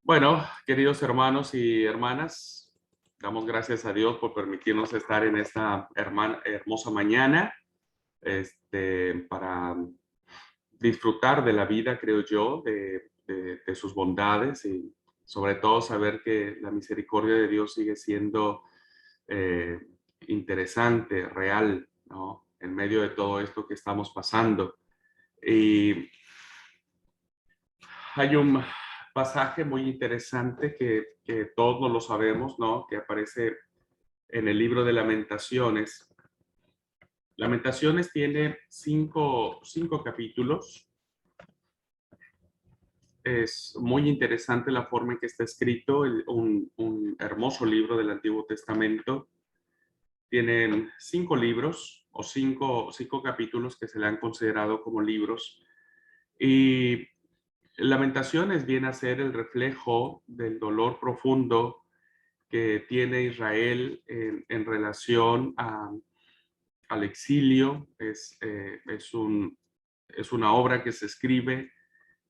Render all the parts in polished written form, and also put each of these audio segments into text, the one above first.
Bueno, queridos hermanos y hermanas, damos gracias a Dios por permitirnos estar en esta hermosa mañana, para disfrutar de la vida, creo yo, de sus bondades y sobre todo saber que la misericordia de Dios sigue siendo eh, interesante, real, ¿no? En medio de todo esto que estamos pasando. Y hay un pasaje muy interesante que todos no lo sabemos, ¿no? Que aparece en el libro de Lamentaciones. Lamentaciones tiene cinco capítulos. Es muy interesante la forma en que está escrito, un hermoso libro del Antiguo Testamento. Tienen 5 libros o cinco capítulos que se le han considerado como libros. Y Lamentaciones viene a ser el reflejo del dolor profundo que tiene Israel en relación al exilio. Es una obra que se escribe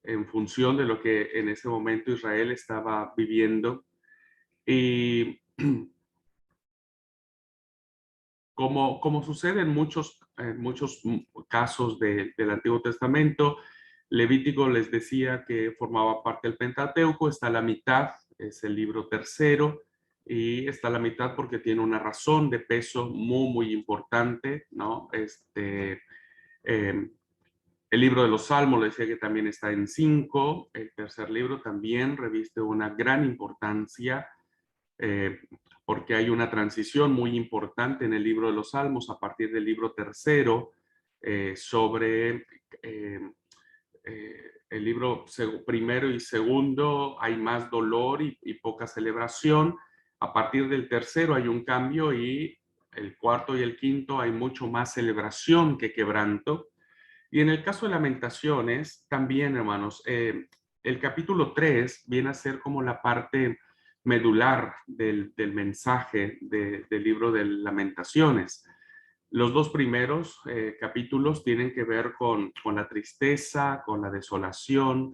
en función de lo que en ese momento Israel estaba viviendo. Y como sucede en muchos casos del Antiguo Testamento, Levítico les decía que formaba parte del Pentateuco. Está la mitad, es el libro tercero, y está la mitad porque tiene una razón de peso muy, muy importante, ¿no? Eh, el libro de los Salmos, le decía que también está en 5. El tercer libro también reviste una gran importancia, eh, porque hay una transición muy importante en el libro de los Salmos a partir del libro tercero, sobre el libro primero y segundo hay más dolor y poca celebración. A partir del tercero hay un cambio, y el cuarto y el quinto hay mucho más celebración que quebranto. Y en el caso de Lamentaciones, también, hermanos, el capítulo 3 viene a ser como la parte medular del mensaje del libro de Lamentaciones. Los dos primeros capítulos tienen que ver con la tristeza, con la desolación,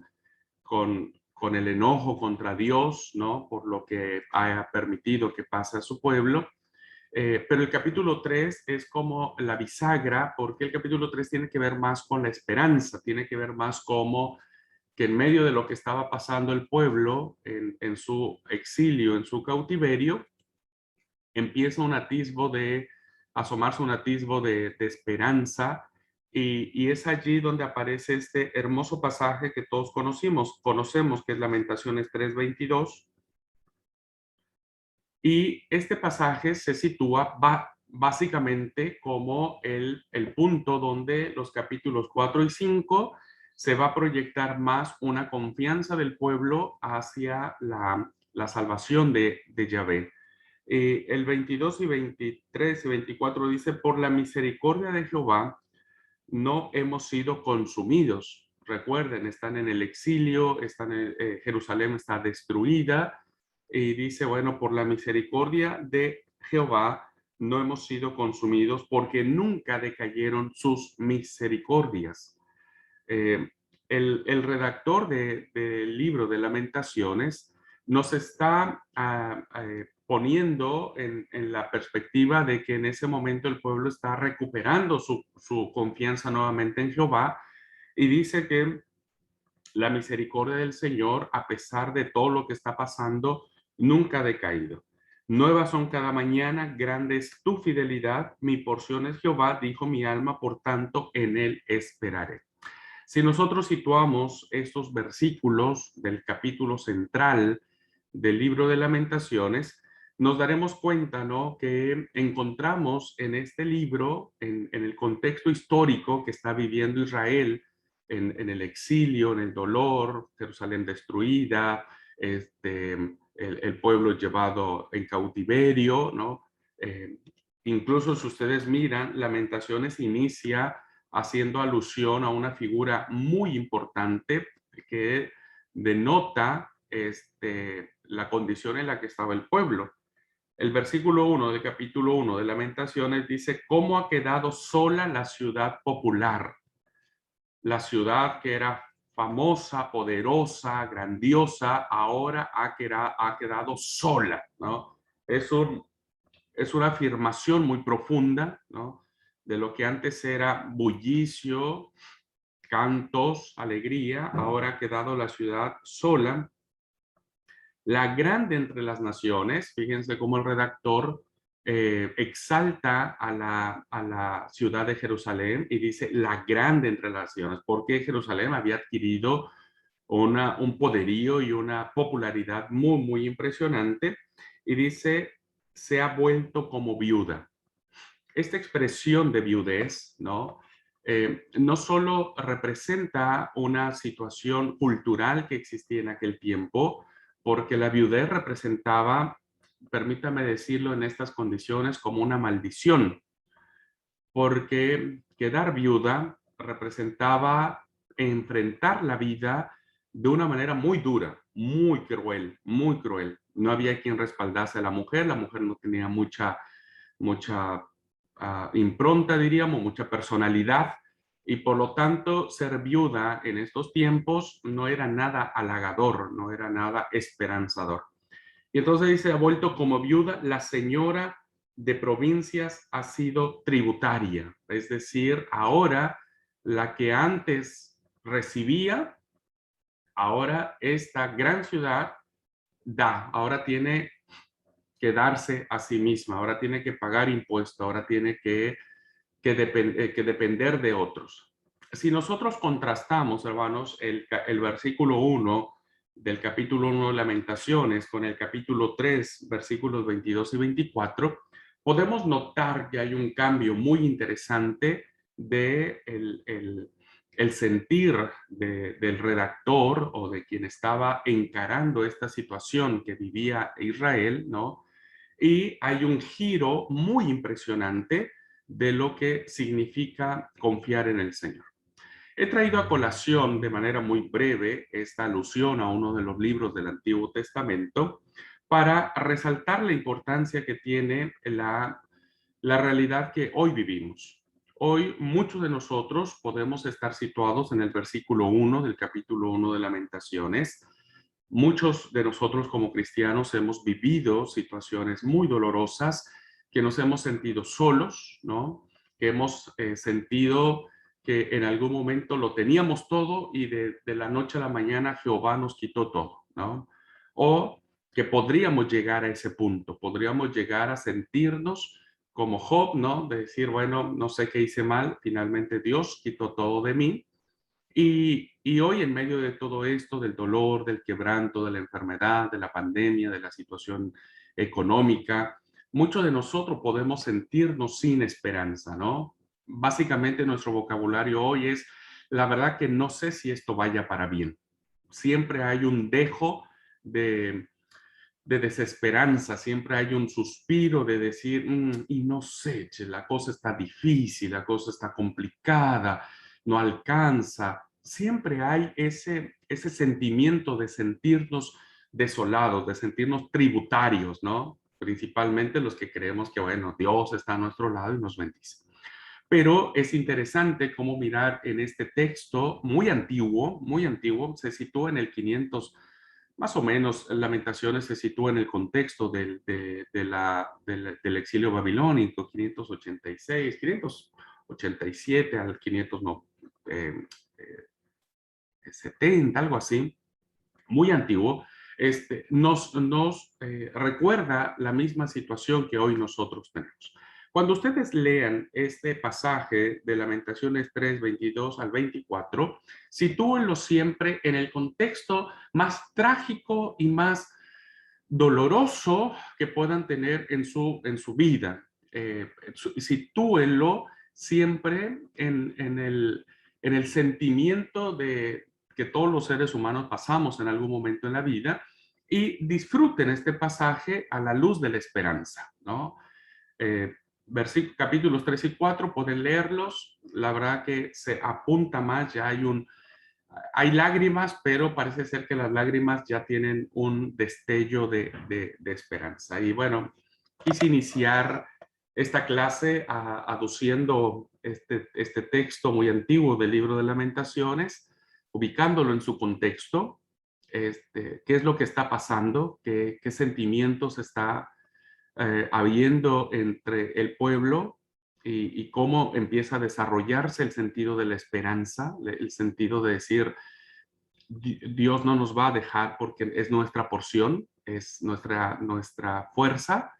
con el enojo contra Dios, ¿no? Por lo que ha permitido que pase a su pueblo. Pero el capítulo 3 es como la bisagra, porque el capítulo 3 tiene que ver más con la esperanza, tiene que ver más como que en medio de lo que estaba pasando el pueblo en su exilio, en su cautiverio, empieza asomarse un atisbo de esperanza, y es allí donde aparece este hermoso pasaje que todos conocemos, que es Lamentaciones 3:22. Y este pasaje se sitúa básicamente como el punto donde los capítulos 4 y 5 se va a proyectar más una confianza del pueblo hacia la salvación de Yahvé. El 22 y 23 y 24 dice: por la misericordia de Jehová no hemos sido consumidos. Recuerden, están en el exilio, Jerusalén está destruida, y dice, bueno, por la misericordia de Jehová no hemos sido consumidos, porque nunca decayeron sus misericordias. Eh, el redactor del libro de Lamentaciones nos está poniendo en la perspectiva de que en ese momento el pueblo está recuperando su confianza nuevamente en Jehová, y dice que la misericordia del Señor, a pesar de todo lo que está pasando, nunca ha decaído. Nuevas son cada mañana, grande es tu fidelidad, mi porción es Jehová, dijo mi alma, por tanto en él esperaré. Si nosotros situamos estos versículos del capítulo central del libro de Lamentaciones, nos daremos cuenta, ¿no?, que encontramos en este libro, en el contexto histórico que está viviendo Israel, en el exilio, en el dolor, Jerusalén destruida, el pueblo llevado en cautiverio, ¿no? Eh, Incluso si ustedes miran, Lamentaciones inicia haciendo alusión a una figura muy importante que denota la condición en la que estaba el pueblo. El versículo 1 del capítulo 1 de Lamentaciones dice: ¿cómo ha quedado sola la ciudad popular? La ciudad que era famosa, poderosa, grandiosa, ahora ha quedado sola, ¿no? Es una afirmación muy profunda, ¿no? De lo que antes era bullicio, cantos, alegría, ahora ha quedado la ciudad sola, la grande entre las naciones. Fíjense cómo el redactor exalta a la ciudad de Jerusalén y dice la grande entre las naciones, porque Jerusalén había adquirido un poderío y una popularidad muy, muy impresionante, y dice, se ha vuelto como viuda. Esta expresión de viudez, ¿no? No solo representa una situación cultural que existía en aquel tiempo, porque la viudez representaba, permítame decirlo en estas condiciones, como una maldición, porque quedar viuda representaba enfrentar la vida de una manera muy dura, muy cruel, muy cruel. No había quien respaldase a la mujer no tenía mucha impronta, diríamos, mucha personalidad, y por lo tanto ser viuda en estos tiempos no era nada halagador, no era nada esperanzador. Y entonces dice, ha vuelto como viuda, la señora de provincias ha sido tributaria, es decir, ahora la que antes recibía, ahora esta gran ciudad da, ahora tiene que darse a sí misma, ahora tiene que pagar impuestos, ahora tiene que depender de otros. Si nosotros contrastamos, hermanos, el versículo 1 del capítulo 1 de Lamentaciones con el capítulo 3, versículos 22 y 24, podemos notar que hay un cambio muy interesante de el sentir del redactor o de quien estaba encarando esta situación que vivía Israel, ¿no? Y hay un giro muy impresionante de lo que significa confiar en el Señor. He traído a colación de manera muy breve esta alusión a uno de los libros del Antiguo Testamento para resaltar la importancia que tiene la realidad que hoy vivimos. Hoy muchos de nosotros podemos estar situados en el versículo 1 del capítulo 1 de Lamentaciones. Muchos de nosotros como cristianos hemos vivido situaciones muy dolorosas, que nos hemos sentido solos, ¿no? Que hemos sentido que en algún momento lo teníamos todo y de la noche a la mañana Jehová nos quitó todo, ¿no? O que podríamos llegar a ese punto, podríamos llegar a sentirnos como Job, ¿no? De decir, bueno, no sé qué hice mal, finalmente Dios quitó todo de mí. Y hoy en medio de todo esto, del dolor, del quebranto, de la enfermedad, de la pandemia, de la situación económica, muchos de nosotros podemos sentirnos sin esperanza, ¿no? Básicamente nuestro vocabulario hoy es, la verdad que no sé si esto vaya para bien. Siempre hay un dejo de, de desesperanza, siempre hay un suspiro de decir, y no sé, che, la cosa está difícil, la cosa está complicada, no alcanza. Siempre hay ese sentimiento de sentirnos desolados, de sentirnos tributarios, ¿no? Principalmente los que creemos que, bueno, Dios está a nuestro lado y nos bendice. Pero es interesante cómo mirar en este texto muy antiguo, se sitúa en el 500, más o menos. Lamentaciones se sitúa en el contexto del exilio babilónico, 586, 587 al 570, algo así, muy antiguo. Nos recuerda la misma situación que hoy nosotros tenemos. Cuando ustedes lean este pasaje de Lamentaciones 3, 22 al 24, sitúenlo siempre en el contexto más trágico y más doloroso que puedan tener en su vida. Sitúenlo siempre en el sentimiento de que todos los seres humanos pasamos en algún momento en la vida, y disfruten este pasaje a la luz de la esperanza, ¿no? Eh, Capítulos 3 y 4 pueden leerlos. La verdad que se apunta más, ya hay lágrimas, pero parece ser que las lágrimas ya tienen un destello de esperanza. Y bueno, quise iniciar esta clase aduciendo este texto muy antiguo del libro de Lamentaciones, ubicándolo en su contexto, qué es lo que está pasando, qué sentimientos está habiendo entre el pueblo y cómo empieza a desarrollarse el sentido de la esperanza, el sentido de decir, Dios no nos va a dejar porque es nuestra porción, es nuestra fuerza.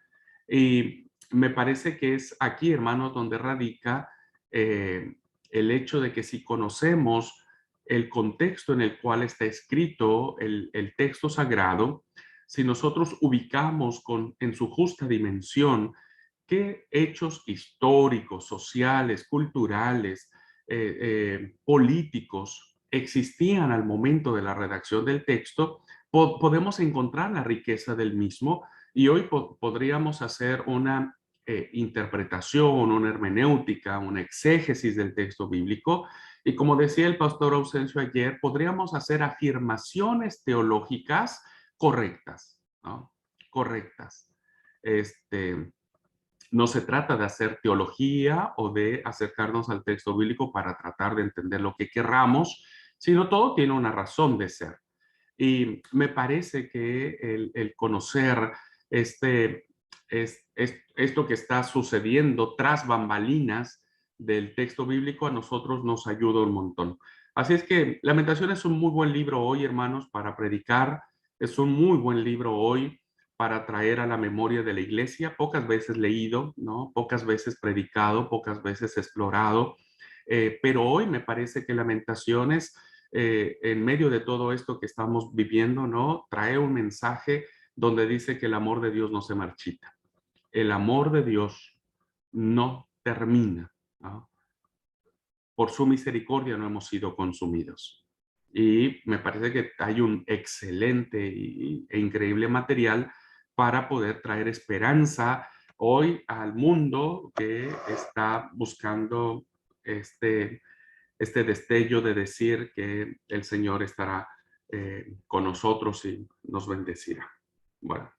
Y me parece que es aquí, hermanos, donde radica el hecho de que si conocemos el contexto en el cual está escrito el texto sagrado, si nosotros ubicamos en su justa dimensión qué hechos históricos, sociales, culturales, políticos existían al momento de la redacción del texto, podemos encontrar la riqueza del mismo y hoy podríamos hacer una interpretación, una hermenéutica, una exégesis del texto bíblico. Y como decía el pastor Ausencio ayer, podríamos hacer afirmaciones teológicas correctas, ¿no? Correctas. No se trata de hacer teología o de acercarnos al texto bíblico para tratar de entender lo que querramos, sino todo tiene una razón de ser. Y me parece que el conocer este, esto que está sucediendo tras bambalinas del texto bíblico a nosotros nos ayuda un montón. Así es que Lamentaciones es un muy buen libro hoy, hermanos, para predicar. Es un muy buen libro hoy para traer a la memoria de la iglesia, pocas veces leído, ¿no? Pocas veces predicado, pocas veces explorado. Pero hoy me parece que Lamentaciones en medio de todo esto que estamos viviendo, ¿no? Trae un mensaje donde dice que el amor de Dios no se marchita. El amor de Dios no termina, ¿no? Por su misericordia no hemos sido consumidos. Y me parece que hay un excelente e increíble material para poder traer esperanza hoy al mundo que está buscando este destello de decir que el Señor estará con nosotros y nos bendecirá. Bueno.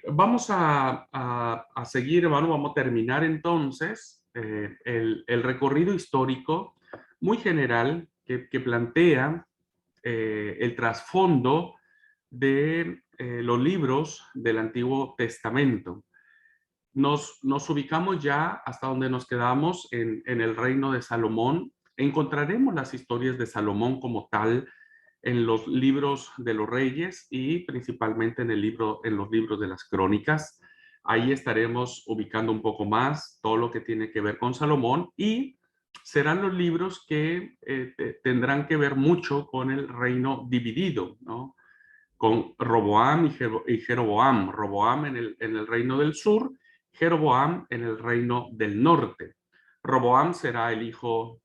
Vamos a seguir, hermano, vamos a terminar entonces el recorrido histórico muy general que plantea el trasfondo de los libros del Antiguo Testamento. Nos ubicamos ya hasta donde nos quedamos en el reino de Salomón. Encontraremos las historias de Salomón como tal en los libros de los reyes y principalmente en los libros de las crónicas. Ahí estaremos ubicando un poco más todo lo que tiene que ver con Salomón y serán los libros que tendrán que ver mucho con el reino dividido, ¿no? Con Roboam y Jeroboam. Roboam en el reino del sur, Jeroboam en el reino del norte. Roboam será el hijo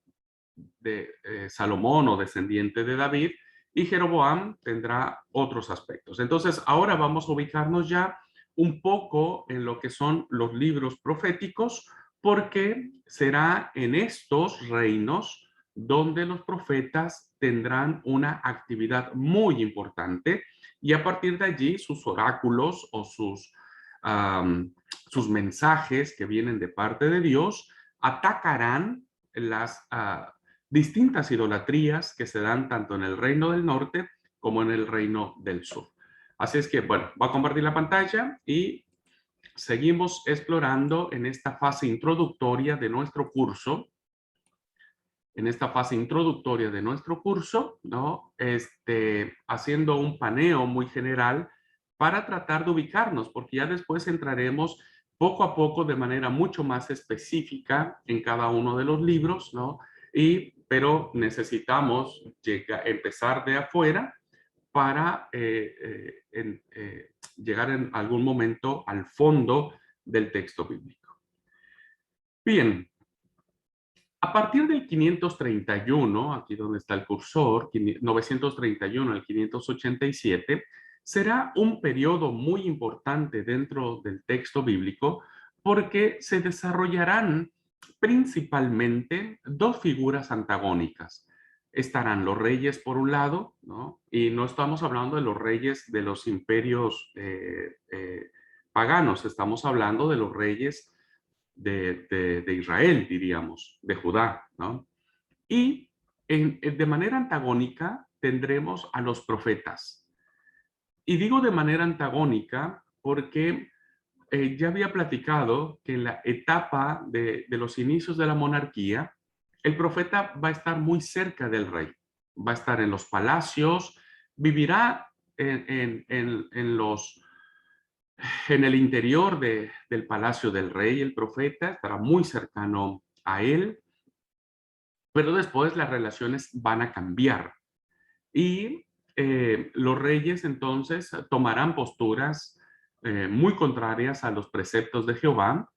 de Salomón o descendiente de David, y Jeroboam tendrá otros aspectos. Entonces, ahora vamos a ubicarnos ya un poco en lo que son los libros proféticos, porque será en estos reinos donde los profetas tendrán una actividad muy importante y a partir de allí sus oráculos o sus mensajes que vienen de parte de Dios atacarán las distintas idolatrías que se dan tanto en el reino del norte como en el reino del sur. Así es que, bueno, voy a compartir la pantalla y seguimos explorando en esta fase introductoria de nuestro curso. En esta fase introductoria de nuestro curso, ¿no? Haciendo un paneo muy general para tratar de ubicarnos, porque ya después entraremos poco a poco de manera mucho más específica en cada uno de los libros, ¿no? Pero necesitamos empezar de afuera para llegar en algún momento al fondo del texto bíblico. Bien, a partir del 531, aquí donde está el cursor, 931 al 587, será un periodo muy importante dentro del texto bíblico porque se desarrollarán principalmente dos figuras antagónicas. Estarán los reyes por un lado, ¿no? Y no estamos hablando de los reyes de los imperios paganos, estamos hablando de los reyes de Israel, diríamos, de Judá, ¿no? Y de manera antagónica tendremos a los profetas. Y digo de manera antagónica porque ya había platicado que en la etapa de los inicios de la monarquía, el profeta va a estar muy cerca del rey, va a estar en los palacios, vivirá en el interior del palacio del rey, el profeta estará muy cercano a él, pero después las relaciones van a cambiar y los reyes entonces tomarán posturas muy contrarias a los preceptos de Jehová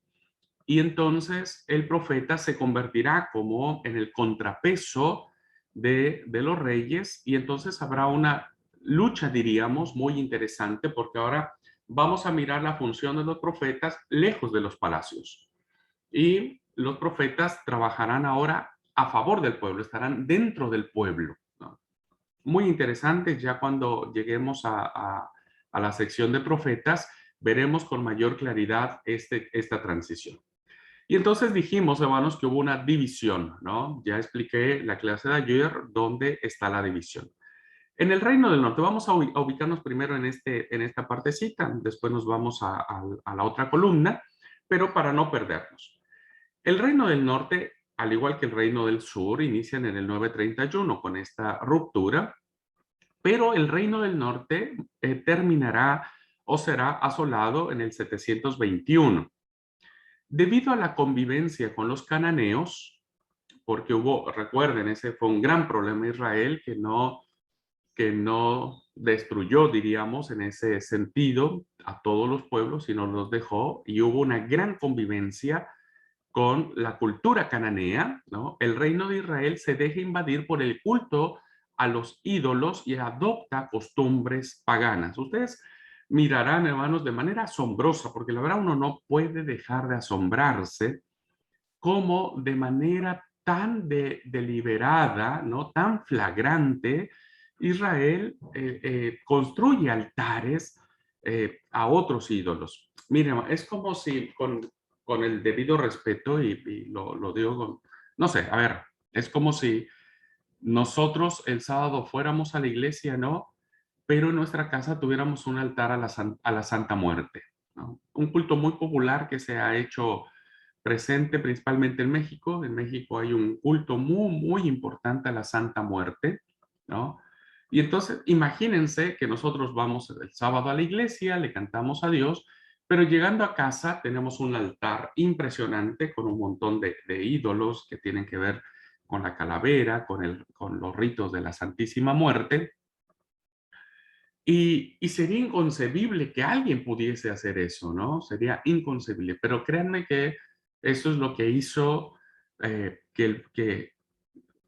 y entonces el profeta se convertirá como en el contrapeso de los reyes y entonces habrá una lucha, diríamos, muy interesante porque ahora vamos a mirar la función de los profetas lejos de los palacios. Y los profetas trabajarán ahora a favor del pueblo, estarán dentro del pueblo, ¿no? Muy interesante, ya cuando lleguemos a la sección de profetas, veremos con mayor claridad esta transición. Y entonces dijimos, hermanos, que hubo una división, ¿no? Ya expliqué la clase de ayer dónde está la división. En el Reino del Norte, vamos a ubicarnos primero en esta partecita, después nos vamos a la otra columna, pero para no perdernos. El Reino del Norte, al igual que el Reino del Sur, inician en el 931 con esta ruptura, pero el Reino del Norte terminará o será asolado en el 721. Debido a la convivencia con los cananeos, porque hubo, recuerden, ese fue un gran problema Israel que no destruyó, diríamos, en ese sentido a todos los pueblos, sino los dejó y hubo una gran convivencia con la cultura cananea, ¿no? El reino de Israel se deja invadir por el culto a los ídolos y adopta costumbres paganas. Ustedes mirarán, hermanos, de manera asombrosa, porque la verdad uno no puede dejar de asombrarse cómo de manera tan deliberada, ¿no? Tan flagrante, Israel construye altares a otros ídolos. Miren, es como si con el debido respeto, y lo digo con, no sé, a ver, es como si nosotros el sábado fuéramos a la iglesia, ¿no? Pero en nuestra casa tuviéramos un altar a la Santa Muerte, ¿no? Un culto muy popular que se ha hecho presente principalmente en México. En México hay un culto muy importante a la Santa Muerte, ¿no? Y entonces, imagínense que nosotros vamos el sábado a la iglesia, le cantamos a Dios, pero llegando a casa tenemos un altar impresionante con un montón de ídolos que tienen que ver con la calavera, con los ritos de la Santísima Muerte. Y sería inconcebible que alguien pudiese hacer eso, ¿no? Sería inconcebible. Pero créanme que eso es lo que hizo que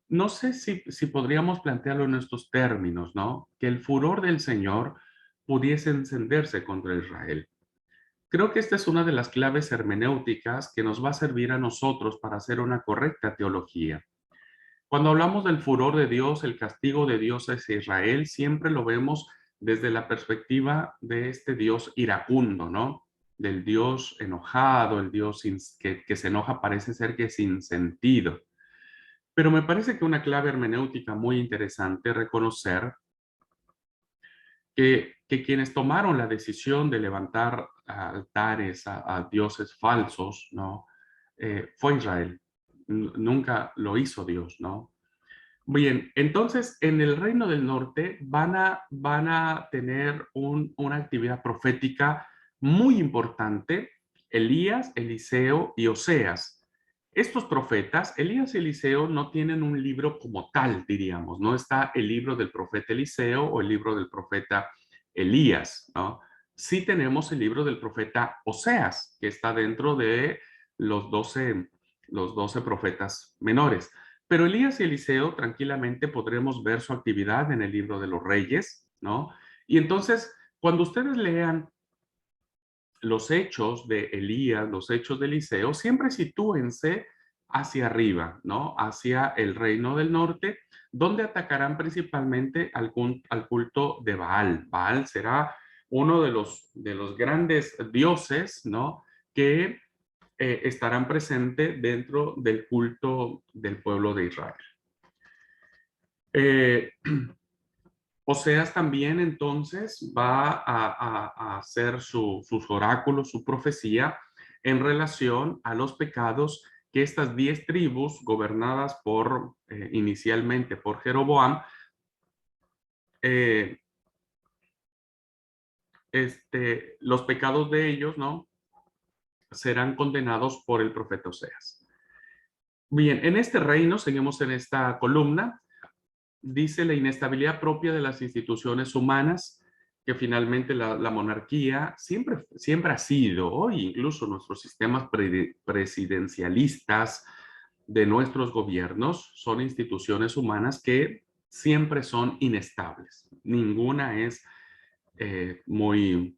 no sé si podríamos plantearlo en estos términos, ¿no? Que el furor del Señor pudiese encenderse contra Israel. Creo que esta es una de las claves hermenéuticas que nos va a servir a nosotros para hacer una correcta teología. Cuando hablamos del furor de Dios, el castigo de Dios hacia Israel, siempre lo vemos desde la perspectiva de este Dios iracundo, ¿no? Del Dios enojado, el Dios que se enoja parece ser que sin sentido. Pero me parece que una clave hermenéutica muy interesante es reconocer que quienes tomaron la decisión de levantar altares a dioses falsos, ¿no? Fue Israel. Nunca lo hizo Dios, ¿no? Bien, entonces en el Reino del Norte van a tener una actividad profética muy importante, Elías, Eliseo y Oseas. Estos profetas, Elías y Eliseo, no tienen un libro como tal, diríamos, no está el libro del profeta Eliseo o el libro del profeta Elías, ¿no? Sí tenemos el libro del profeta Oseas, que está dentro de los 12 profetas menores. Pero Elías y Eliseo tranquilamente podremos ver su actividad en el libro de los reyes, ¿no? Y entonces, cuando ustedes lean los hechos de Elías, los hechos de Eliseo, siempre sitúense hacia arriba, ¿no? Hacia el reino del norte, donde atacarán principalmente al culto de Baal. Baal será uno de los grandes dioses, ¿no? Que estarán presentes dentro del culto del pueblo de Israel. Oseas también entonces va a hacer sus oráculos, su profecía en relación a los pecados que estas 10 tribus gobernadas por inicialmente por Jeroboam, los pecados de ellos, ¿no?, serán condenados por el profeta Oseas. Bien, en este reino, seguimos en esta columna, dice la inestabilidad propia de las instituciones humanas, que finalmente la monarquía siempre ha sido, hoy incluso nuestros sistemas presidencialistas de nuestros gobiernos son instituciones humanas que siempre son inestables. Ninguna es muy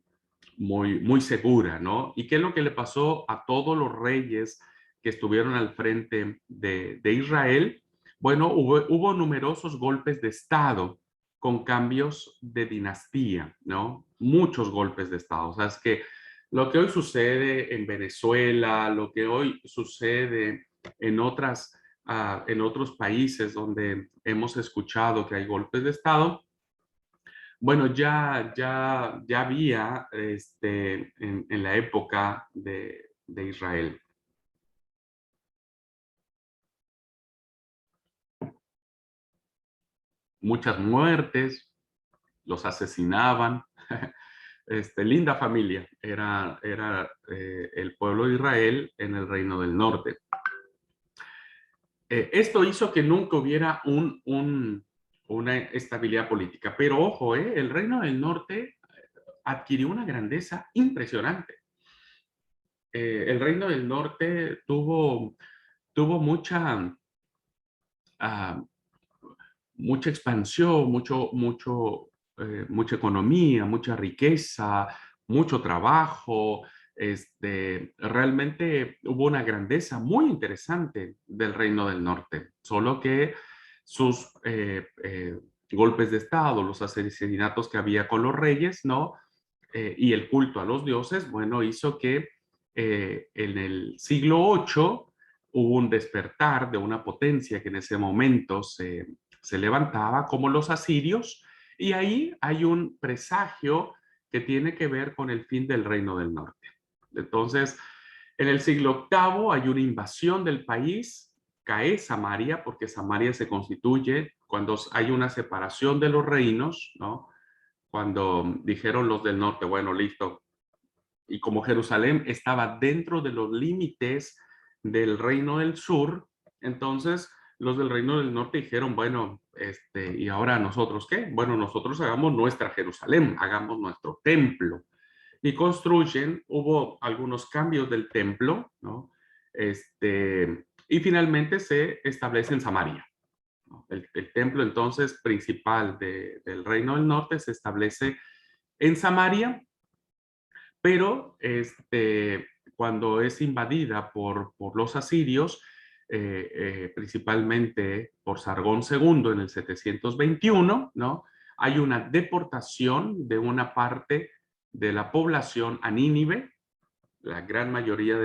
segura, ¿no? ¿Y qué es lo que le pasó a todos los reyes que estuvieron al frente de Israel? Bueno, hubo numerosos golpes de Estado con cambios de dinastía, ¿no? Muchos golpes de Estado. O sea, es que lo que hoy sucede en Venezuela, lo que hoy sucede en en otros países donde hemos escuchado que hay golpes de Estado, bueno, ya había en la época de Israel. Muchas muertes, los asesinaban. Linda familia era el pueblo de Israel en el Reino del Norte. Esto hizo que nunca hubiera una estabilidad política. Pero ojo, el Reino del Norte adquirió una grandeza impresionante. El Reino del Norte tuvo ah, mucha expansión, mucha economía, mucha riqueza, mucho trabajo. Realmente hubo una grandeza muy interesante del Reino del Norte, solo que sus golpes de Estado, los asesinatos que había con los reyes, ¿no? Y el culto a los dioses, bueno, hizo que en el siglo VIII hubo un despertar de una potencia que en ese momento se levantaba, como los asirios, y ahí hay un presagio que tiene que ver con el fin del Reino del Norte. Entonces, en el siglo VIII hay una invasión del país, cae Samaria, porque Samaria se constituye cuando hay una separación de los reinos, ¿no? Cuando dijeron los del norte, bueno, listo, y como Jerusalén estaba dentro de los límites del reino del sur, entonces los del reino del norte dijeron, bueno, ¿y ahora nosotros qué? Bueno, nosotros hagamos nuestra Jerusalén, hagamos nuestro templo. Y construyen, hubo algunos cambios del templo, ¿no? Y finalmente se establece en Samaria, ¿no? El templo entonces principal del reino del norte se establece en Samaria, pero cuando es invadida por los asirios, principalmente por Sargón II en el 721, ¿no? Hay una deportación de una parte de la población a Nínive. La gran mayoría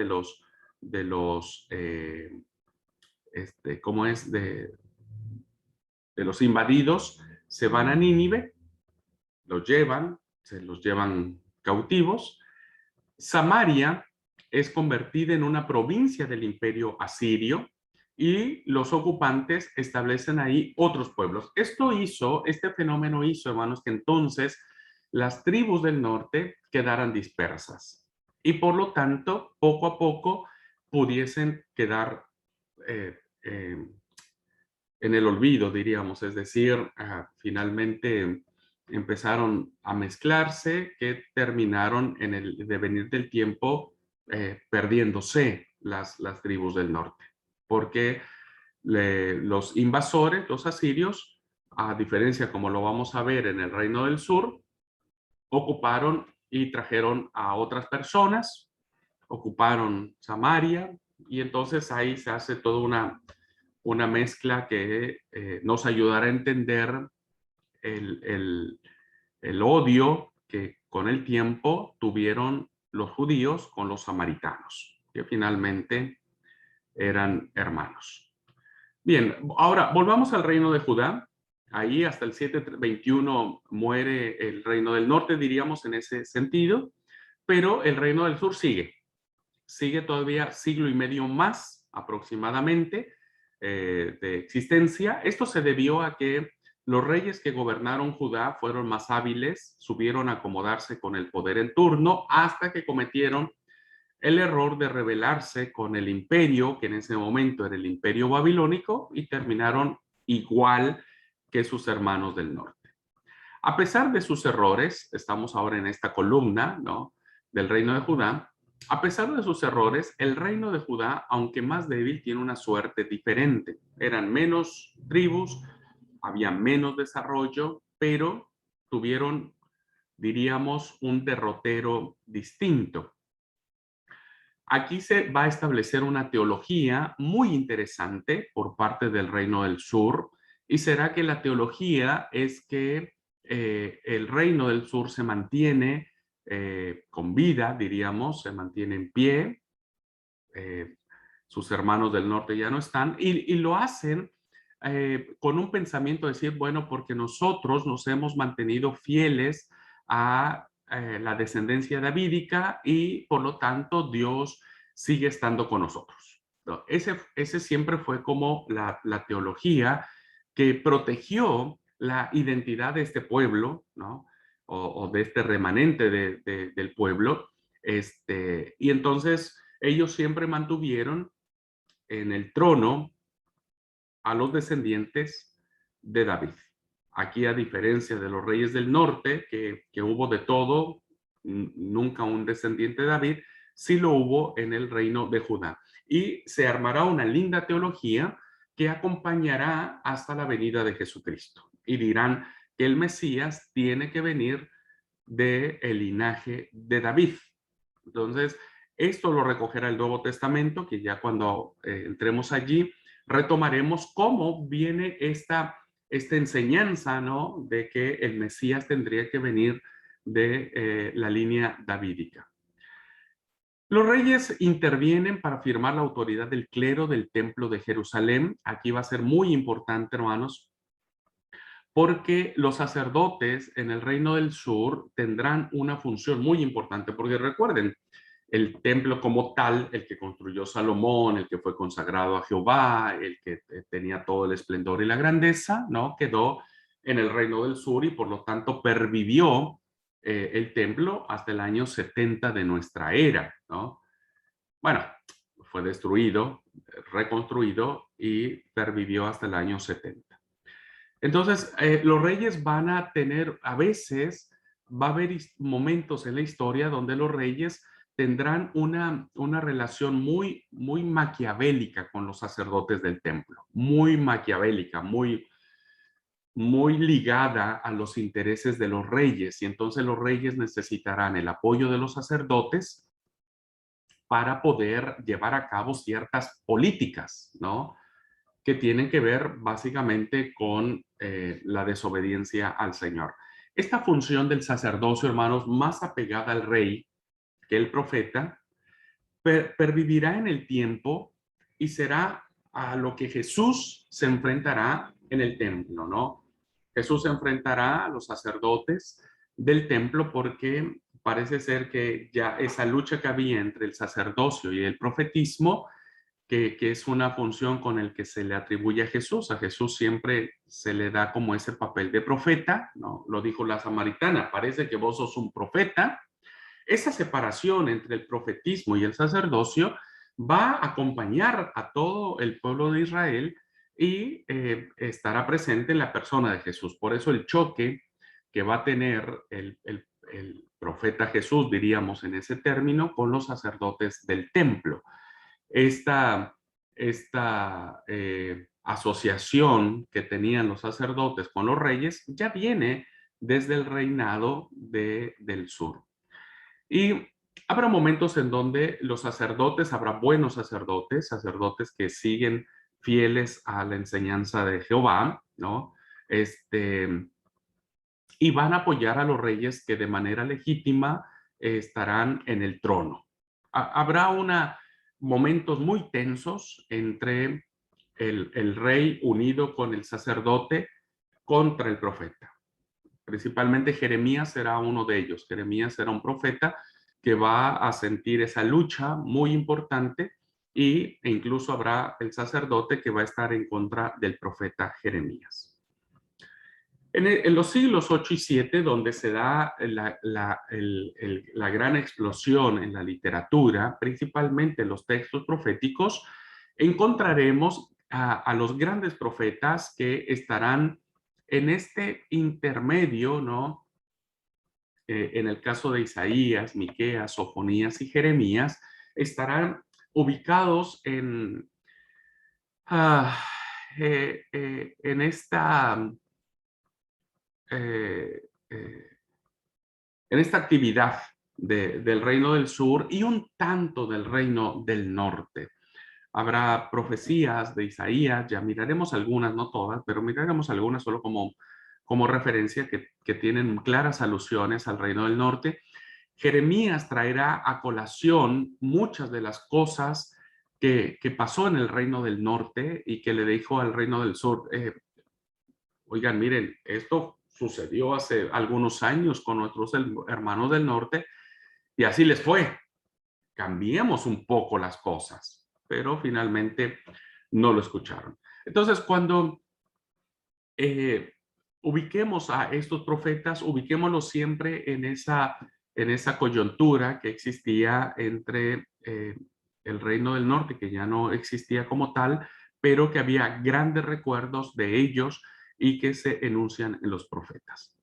¿cómo es? De los invadidos se van a Nínive, se los llevan cautivos. Samaria es convertida en una provincia del imperio asirio y los ocupantes establecen ahí otros pueblos. Este fenómeno hizo, hermanos, que entonces las tribus del norte quedaran dispersas y por lo tanto, poco a poco pudiesen quedar eh, eh, en el olvido, diríamos, es decir, finalmente empezaron a mezclarse, que terminaron en el devenir del tiempo perdiéndose las tribus del norte, porque los invasores, los asirios, a diferencia como lo vamos a ver en el Reino del Sur, ocuparon y trajeron a otras personas, ocuparon Samaria, y entonces ahí se hace toda una mezcla que nos ayudará a entender el, el, el odio que con el tiempo tuvieron los judíos con los samaritanos. que finalmente eran hermanos. Bien, ahora volvamos al reino de Judá. Ahí hasta el 721 muere el reino del norte, diríamos en ese sentido, pero el reino del sur sigue todavía siglo y medio más aproximadamente de existencia. Esto se debió a que los reyes que gobernaron Judá fueron más hábiles, supieron acomodarse con el poder en turno hasta que cometieron el error de rebelarse con el imperio, que en ese momento era el imperio babilónico, y terminaron igual que sus hermanos del norte. A pesar de sus errores, estamos ahora en esta columna, ¿no?, del reino de Judá. A pesar de sus errores, el reino de Judá, aunque más débil, tiene una suerte diferente. Eran menos tribus, había menos desarrollo, pero tuvieron, diríamos, un derrotero distinto. Aquí se va a establecer una teología muy interesante por parte del Reino del Sur, y será que la teología es que el Reino del Sur se mantiene con vida, diríamos, se mantiene en pie, eh, sus hermanos del norte ya no están, y lo hacen con un pensamiento de decir, bueno, porque nosotros nos hemos mantenido fieles a la descendencia davídica y por lo tanto Dios sigue estando con nosotros, ¿no? Ese siempre fue como la teología que protegió la identidad de este pueblo, ¿no? O de este remanente del pueblo. Y entonces ellos siempre mantuvieron en el trono a los descendientes de David. Aquí, a diferencia de los reyes del norte, que hubo de todo, nunca un descendiente de David, sí lo hubo en el reino de Judá. Y se armará una linda teología que acompañará hasta la venida de Jesucristo. Y dirán que el Mesías tiene que venir del linaje de David. Entonces, esto lo recogerá el Nuevo Testamento, que ya cuando entremos allí, retomaremos cómo viene esta enseñanza, ¿no?, de que el Mesías tendría que venir de la línea davídica. Los reyes intervienen para firmar la autoridad del clero del Templo de Jerusalén. Aquí va a ser muy importante, hermanos, porque los sacerdotes en el Reino del Sur tendrán una función muy importante, porque recuerden, el templo como tal, el que construyó Salomón, el que fue consagrado a Jehová, el que tenía todo el esplendor y la grandeza, ¿no?, quedó en el Reino del Sur y por lo tanto pervivió el templo hasta el año 70 de nuestra era, ¿no? Bueno, fue destruido, reconstruido y pervivió hasta el año 70. Entonces, los reyes van a tener, a veces, va a haber momentos en la historia donde los reyes tendrán una relación muy, muy maquiavélica con los sacerdotes del templo, muy maquiavélica, muy ligada a los intereses de los reyes. Y entonces los reyes necesitarán el apoyo de los sacerdotes para poder llevar a cabo ciertas políticas, ¿no?, que tienen que ver básicamente con la desobediencia al Señor. Esta función del sacerdocio, hermanos, más apegada al rey que el profeta, pervivirá en el tiempo y será a lo que Jesús se enfrentará en el templo, ¿no? Jesús se enfrentará a los sacerdotes del templo porque parece ser que ya esa lucha que había entre el sacerdocio y el profetismo, que es una función con el que se le atribuye a Jesús. A Jesús siempre se le da como ese papel de profeta, ¿no? Lo dijo la samaritana, parece que vos sos un profeta. Esa separación entre el profetismo y el sacerdocio va a acompañar a todo el pueblo de Israel y estará presente en la persona de Jesús. Por eso el choque que va a tener el profeta Jesús, diríamos en ese término, con los sacerdotes del templo. Esta asociación que tenían los sacerdotes con los reyes ya viene desde el reinado del sur. Y habrá momentos en donde los sacerdotes, habrá buenos sacerdotes, sacerdotes que siguen fieles a la enseñanza de Jehová, ¿no? Y van a apoyar a los reyes que de manera legítima estarán en el trono. Habrá momentos muy tensos entre el rey unido con el sacerdote contra el profeta. Principalmente Jeremías será uno de ellos. Jeremías será un profeta que va a sentir esa lucha muy importante e incluso habrá el sacerdote que va a estar en contra del profeta Jeremías. En los siglos 8 y 7, donde se da la gran explosión en la literatura, principalmente en los textos proféticos, encontraremos a los grandes profetas que estarán en este intermedio, ¿no? En el caso de Isaías, Miqueas, Sofonías y Jeremías, estarán ubicados ah, en eh, eh, en esta actividad del reino del sur y un tanto del reino del norte. Habrá profecías de Isaías, ya miraremos algunas, no todas, pero miraremos algunas solo como referencia que tienen claras alusiones al reino del norte. Jeremías traerá a colación muchas de las cosas que pasó en el reino del norte y que le dijo al reino del sur, oigan, miren, esto sucedió hace algunos años con nuestros hermanos del norte y así les fue. Cambiemos un poco las cosas, pero finalmente no lo escucharon. Entonces, cuando ubiquemos a estos profetas, ubiquémoslos siempre en esa coyuntura que existía entre el reino del norte, que ya no existía como tal, pero que había grandes recuerdos de ellos y que se enuncian en los profetas.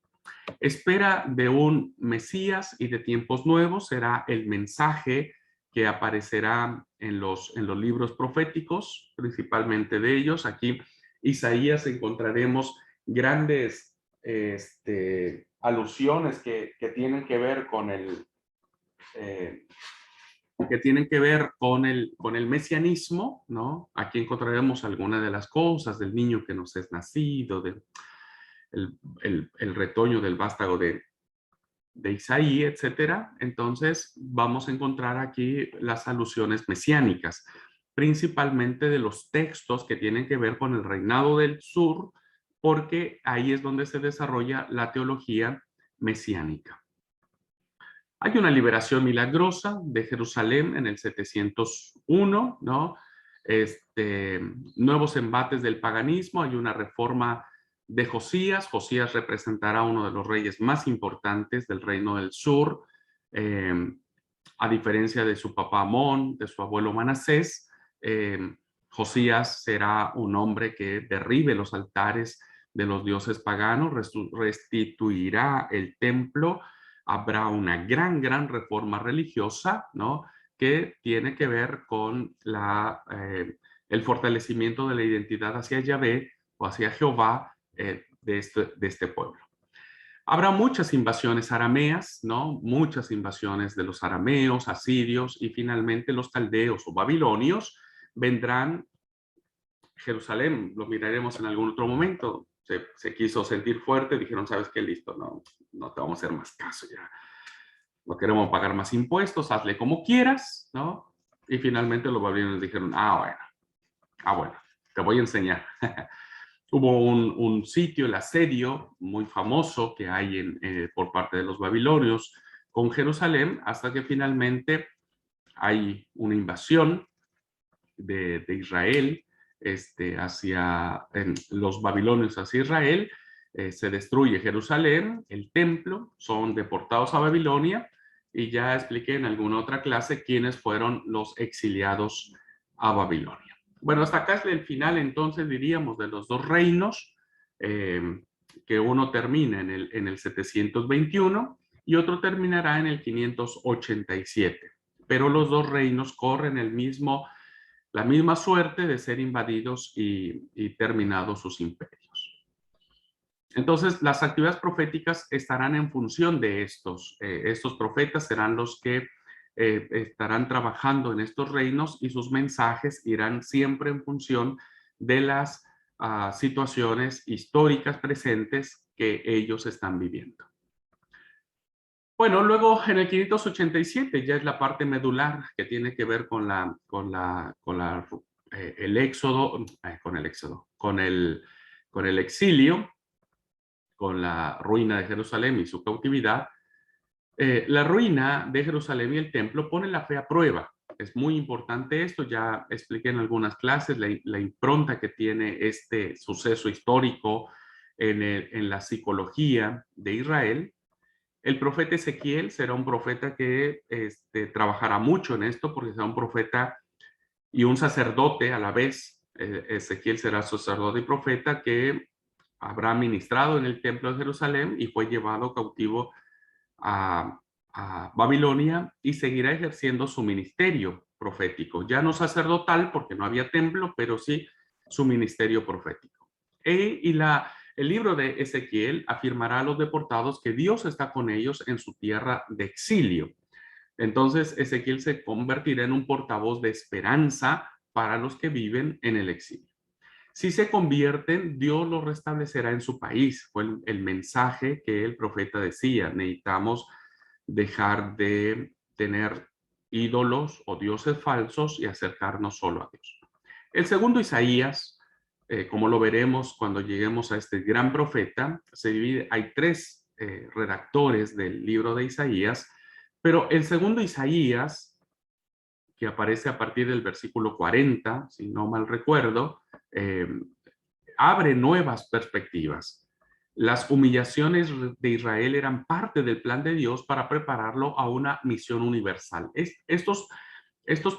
Espera de un Mesías y de tiempos nuevos será el mensaje que aparecerá en los libros proféticos, principalmente de ellos. Aquí Isaías encontraremos grandes alusiones que tienen que ver con con el mesianismo, ¿no? Aquí encontraremos algunas de las cosas del niño que nos es nacido, el retoño del vástago de Isaí, etcétera. Entonces vamos a encontrar aquí las alusiones mesiánicas, principalmente de los textos que tienen que ver con el reinado del sur, porque ahí es donde se desarrolla la teología mesiánica. Hay una liberación milagrosa de Jerusalén en el 701, ¿no? Nuevos embates del paganismo, hay una reforma de Josías. Josías representará uno de los reyes más importantes del reino del sur, a diferencia de su papá Amón, de su abuelo Manasés. Josías será un hombre que derribe los altares de los dioses paganos, restituirá el templo. Habrá una gran reforma religiosa, ¿no? Que tiene que ver con el fortalecimiento de la identidad hacia Yahvé o hacia Jehová de este pueblo. Habrá muchas invasiones arameas, ¿no? Muchas invasiones de los arameos, asirios y finalmente los caldeos o babilonios vendrán. Jerusalén, lo miraremos en algún otro momento, se quiso sentir fuerte, dijeron, ¿sabes qué? Listo, no te vamos a hacer más caso ya. No queremos pagar más impuestos, hazle como quieras, ¿no? Y finalmente los babilonios dijeron, bueno, te voy a enseñar. Hubo un sitio, el asedio, muy famoso que hay por parte de los babilonios con Jerusalén, hasta que finalmente hay una invasión de Israel hacia los babilonios hacia Israel, se destruye Jerusalén, el templo, son deportados a Babilonia y ya expliqué en alguna otra clase quiénes fueron los exiliados a Babilonia. Bueno, hasta acá es el final entonces diríamos de los dos reinos, que uno termina en el 721 y otro terminará en el 587, pero los dos reinos corren la misma suerte de ser invadidos y terminados sus imperios. Entonces, las actividades proféticas estarán en función de estos. Estos profetas serán los que estarán trabajando en estos reinos y sus mensajes irán siempre en función de las situaciones históricas presentes que ellos están viviendo. Bueno, luego en el 587 ya es la parte medular que tiene que ver el éxodo, con el exilio, con la ruina de Jerusalén y su cautividad. La ruina de Jerusalén y el templo pone la fe a prueba. Es muy importante esto, ya expliqué en algunas clases la impronta que tiene este suceso histórico en la psicología de Israel. El profeta Ezequiel será un profeta que trabajará mucho en esto porque será un profeta y un sacerdote a la vez. Ezequiel será sacerdote y profeta que habrá ministrado en el templo de Jerusalén y fue llevado cautivo a, a Babilonia y seguirá ejerciendo su ministerio profético. Ya no sacerdotal porque no había templo, pero sí su ministerio profético. El libro de Ezequiel afirmará a los deportados que Dios está con ellos en su tierra de exilio. Entonces Ezequiel se convertirá en un portavoz de esperanza para los que viven en el exilio. Si se convierten, Dios los restablecerá en su país. Fue el mensaje que el profeta decía. Necesitamos dejar de tener ídolos o dioses falsos y acercarnos solo a Dios. El segundo Isaías, como lo veremos cuando lleguemos a este gran profeta, se divide, hay tres redactores del libro de Isaías, pero el segundo Isaías, que aparece a partir del versículo 40, si no mal recuerdo, eh, abre nuevas perspectivas. Las humillaciones de Israel eran parte del plan de Dios para prepararlo a una misión universal. Estos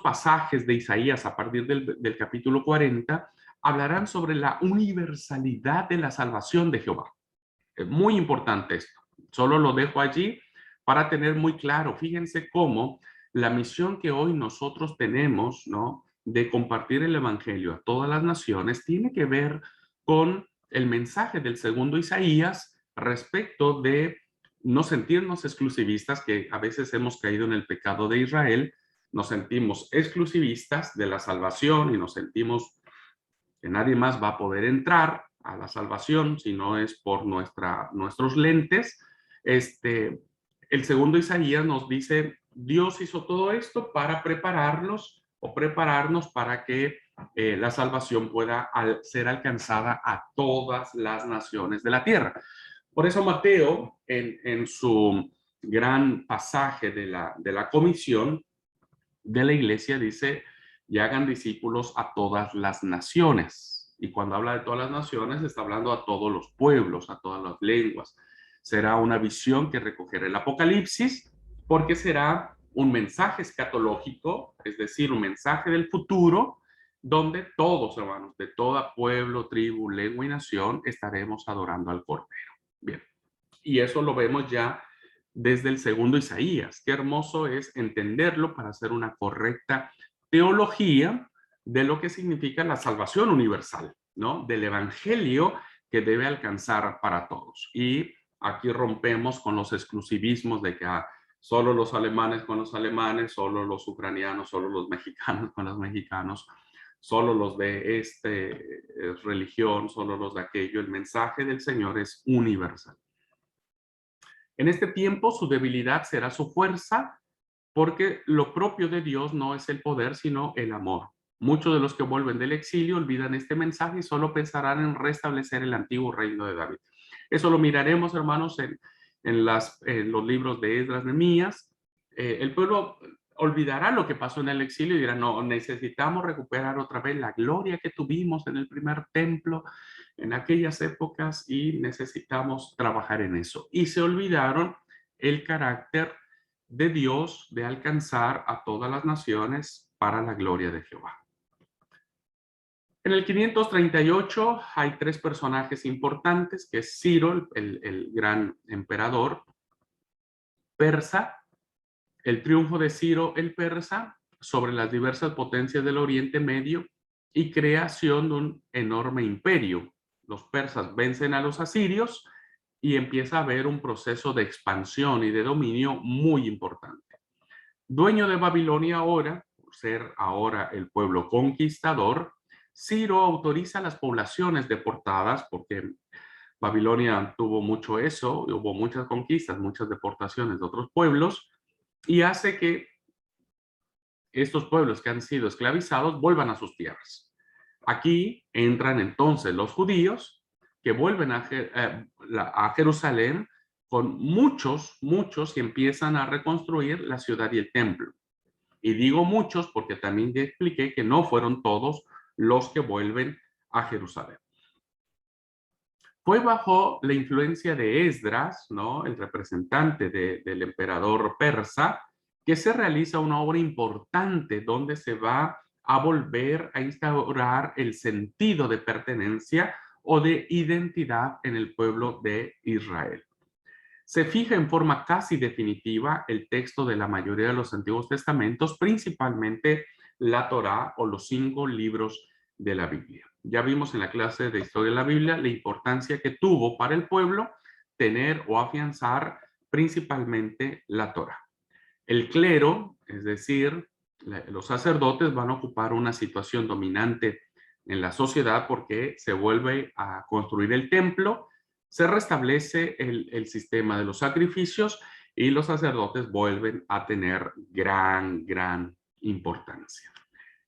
pasajes de Isaías a partir del capítulo 40 hablarán sobre la universalidad de la salvación de Jehová. Es muy importante esto. Solo lo dejo allí para tener muy claro. Fíjense cómo la misión que hoy nosotros tenemos, ¿no?, de compartir el evangelio a todas las naciones, tiene que ver con el mensaje del segundo Isaías respecto de no sentirnos exclusivistas, que a veces hemos caído en el pecado de Israel. Nos sentimos exclusivistas de la salvación y nos sentimos que nadie más va a poder entrar a la salvación si no es por nuestros lentes. El segundo Isaías nos dice, Dios hizo todo esto para prepararnos para que la salvación pueda ser alcanzada a todas las naciones de la tierra. Por eso Mateo, en su gran pasaje de la comisión de la iglesia, dice, y hagan discípulos a todas las naciones. Y cuando habla de todas las naciones, está hablando a todos los pueblos, a todas las lenguas. Será una visión que recogerá el Apocalipsis, porque será un mensaje escatológico, es decir, un mensaje del futuro, donde todos, hermanos, de toda pueblo, tribu, lengua y nación, estaremos adorando al Cordero. Bien, y eso lo vemos ya desde el segundo Isaías. Qué hermoso es entenderlo para hacer una correcta teología de lo que significa la salvación universal, ¿no? Del evangelio que debe alcanzar para todos. Y aquí rompemos con los exclusivismos de que solo los alemanes con los alemanes, solo los ucranianos, solo los mexicanos con los mexicanos, solo los de religión, solo los de aquello. El mensaje del Señor es universal. En este tiempo su debilidad será su fuerza, porque lo propio de Dios no es el poder, sino el amor. Muchos de los que vuelven del exilio olvidan este mensaje y solo pensarán en restablecer el antiguo reino de David. Eso lo miraremos, hermanos, en los libros de Esdras, Nehemías. El pueblo olvidará lo que pasó en el exilio y dirá, no, necesitamos recuperar otra vez la gloria que tuvimos en el primer templo, en aquellas épocas, y necesitamos trabajar en eso. Y se olvidaron el carácter de Dios de alcanzar a todas las naciones para la gloria de Jehová. En el 538 hay tres personajes importantes, que es Ciro, el gran emperador persa, el triunfo de Ciro el persa sobre las diversas potencias del Oriente Medio y creación de un enorme imperio. Los persas vencen a los asirios y empieza a haber un proceso de expansión y de dominio muy importante. Dueño de Babilonia ahora, por ser ahora el pueblo conquistador, Ciro autoriza a las poblaciones deportadas, porque Babilonia tuvo mucho eso, hubo muchas conquistas, muchas deportaciones de otros pueblos, y hace que estos pueblos que han sido esclavizados vuelvan a sus tierras. Aquí entran entonces los judíos que vuelven a Jerusalén con muchos y empiezan a reconstruir la ciudad y el templo. Y digo muchos porque también ya expliqué que no fueron todos los que vuelven a Jerusalén. Fue bajo la influencia de Esdras, ¿no?, el representante del emperador persa, que se realiza una obra importante donde se va a volver a instaurar el sentido de pertenencia o de identidad en el pueblo de Israel. Se fija en forma casi definitiva el texto de la mayoría de los Antiguos Testamentos, principalmente la Torá o los 5 libros de la Biblia. Ya vimos en la clase de Historia de la Biblia la importancia que tuvo para el pueblo tener o afianzar principalmente la Torá. El clero, es decir, los sacerdotes van a ocupar una situación dominante en la sociedad porque se vuelve a construir el templo, se restablece el sistema de los sacrificios y los sacerdotes vuelven a tener gran importancia.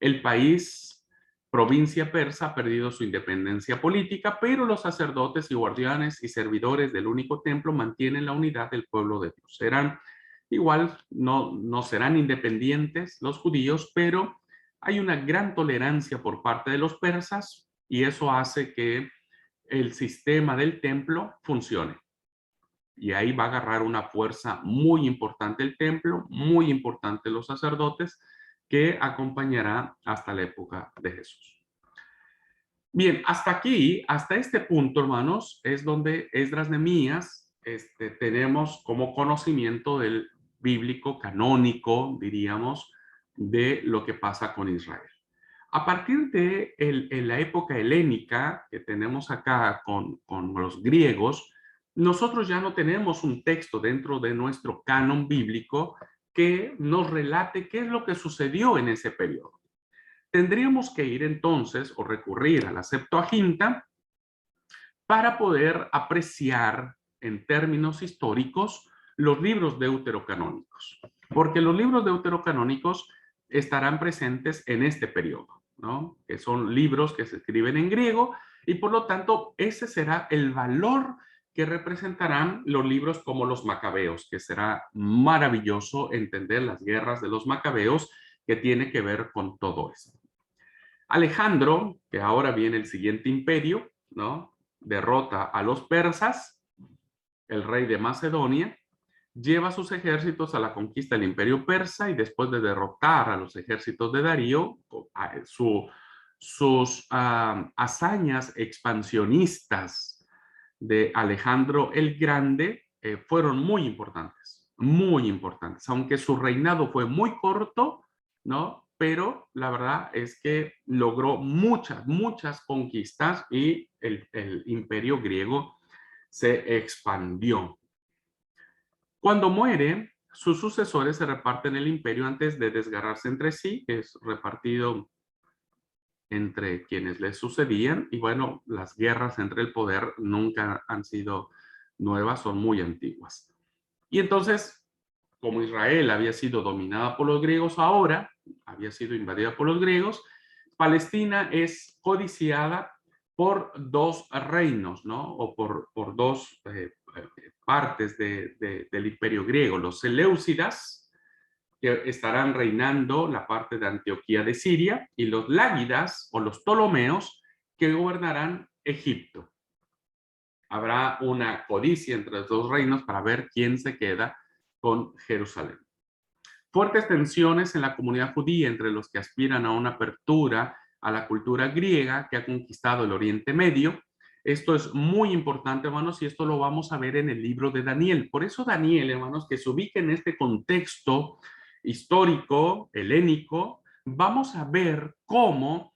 El país, provincia persa, ha perdido su independencia política, pero los sacerdotes y guardianes y servidores del único templo mantienen la unidad del pueblo de Dios. Igual no serán independientes los judíos, pero hay una gran tolerancia por parte de los persas y eso hace que el sistema del templo funcione. Y ahí va a agarrar una fuerza muy importante el templo, muy importante los sacerdotes, que acompañará hasta la época de Jesús. Bien, hasta aquí, hasta este punto, hermanos, es donde Esdras Nehemías tenemos como conocimiento del bíblico canónico, diríamos, de lo que pasa con Israel. A partir de la época helénica que tenemos acá con los griegos, nosotros ya no tenemos un texto dentro de nuestro canon bíblico que nos relate qué es lo que sucedió en ese periodo. Tendríamos que ir entonces o recurrir a la Septuaginta para poder apreciar en términos históricos los libros deuterocanónicos, porque los libros deuterocanónicos estarán presentes en este periodo, ¿no?, que son libros que se escriben en griego y por lo tanto ese será el valor que representarán los libros como los Macabeos, que será maravilloso entender las guerras de los Macabeos que tiene que ver con todo eso. Alejandro, que ahora viene el siguiente imperio, ¿no?, derrota a los persas, el rey de Macedonia, lleva sus ejércitos a la conquista del imperio persa y después de derrotar a los ejércitos de Darío, sus hazañas expansionistas de Alejandro el Grande fueron muy importantes, aunque su reinado fue muy corto, ¿no?, pero la verdad es que logró muchas conquistas y el imperio griego se expandió. Cuando muere, sus sucesores se reparten el imperio antes de desgarrarse entre sí, que es repartido entre quienes les sucedían, y bueno, las guerras entre el poder nunca han sido nuevas, son muy antiguas. Y entonces, como Israel había sido dominada por los griegos, ahora había sido invadida por los griegos, Palestina es codiciada por 2 reinos, ¿no?, o por 2 partes del imperio griego, los Seleucidas, que estarán reinando la parte de Antioquía de Siria, y los Lágidas o los Ptolomeos, que gobernarán Egipto. Habrá una codicia entre los 2 reinos para ver quién se queda con Jerusalén. Fuertes tensiones en la comunidad judía entre los que aspiran a una apertura a la cultura griega que ha conquistado el Oriente Medio. Esto es muy importante, hermanos, y esto lo vamos a ver en el libro de Daniel. Por eso Daniel, hermanos, que se ubica en este contexto histórico, helénico, vamos a ver cómo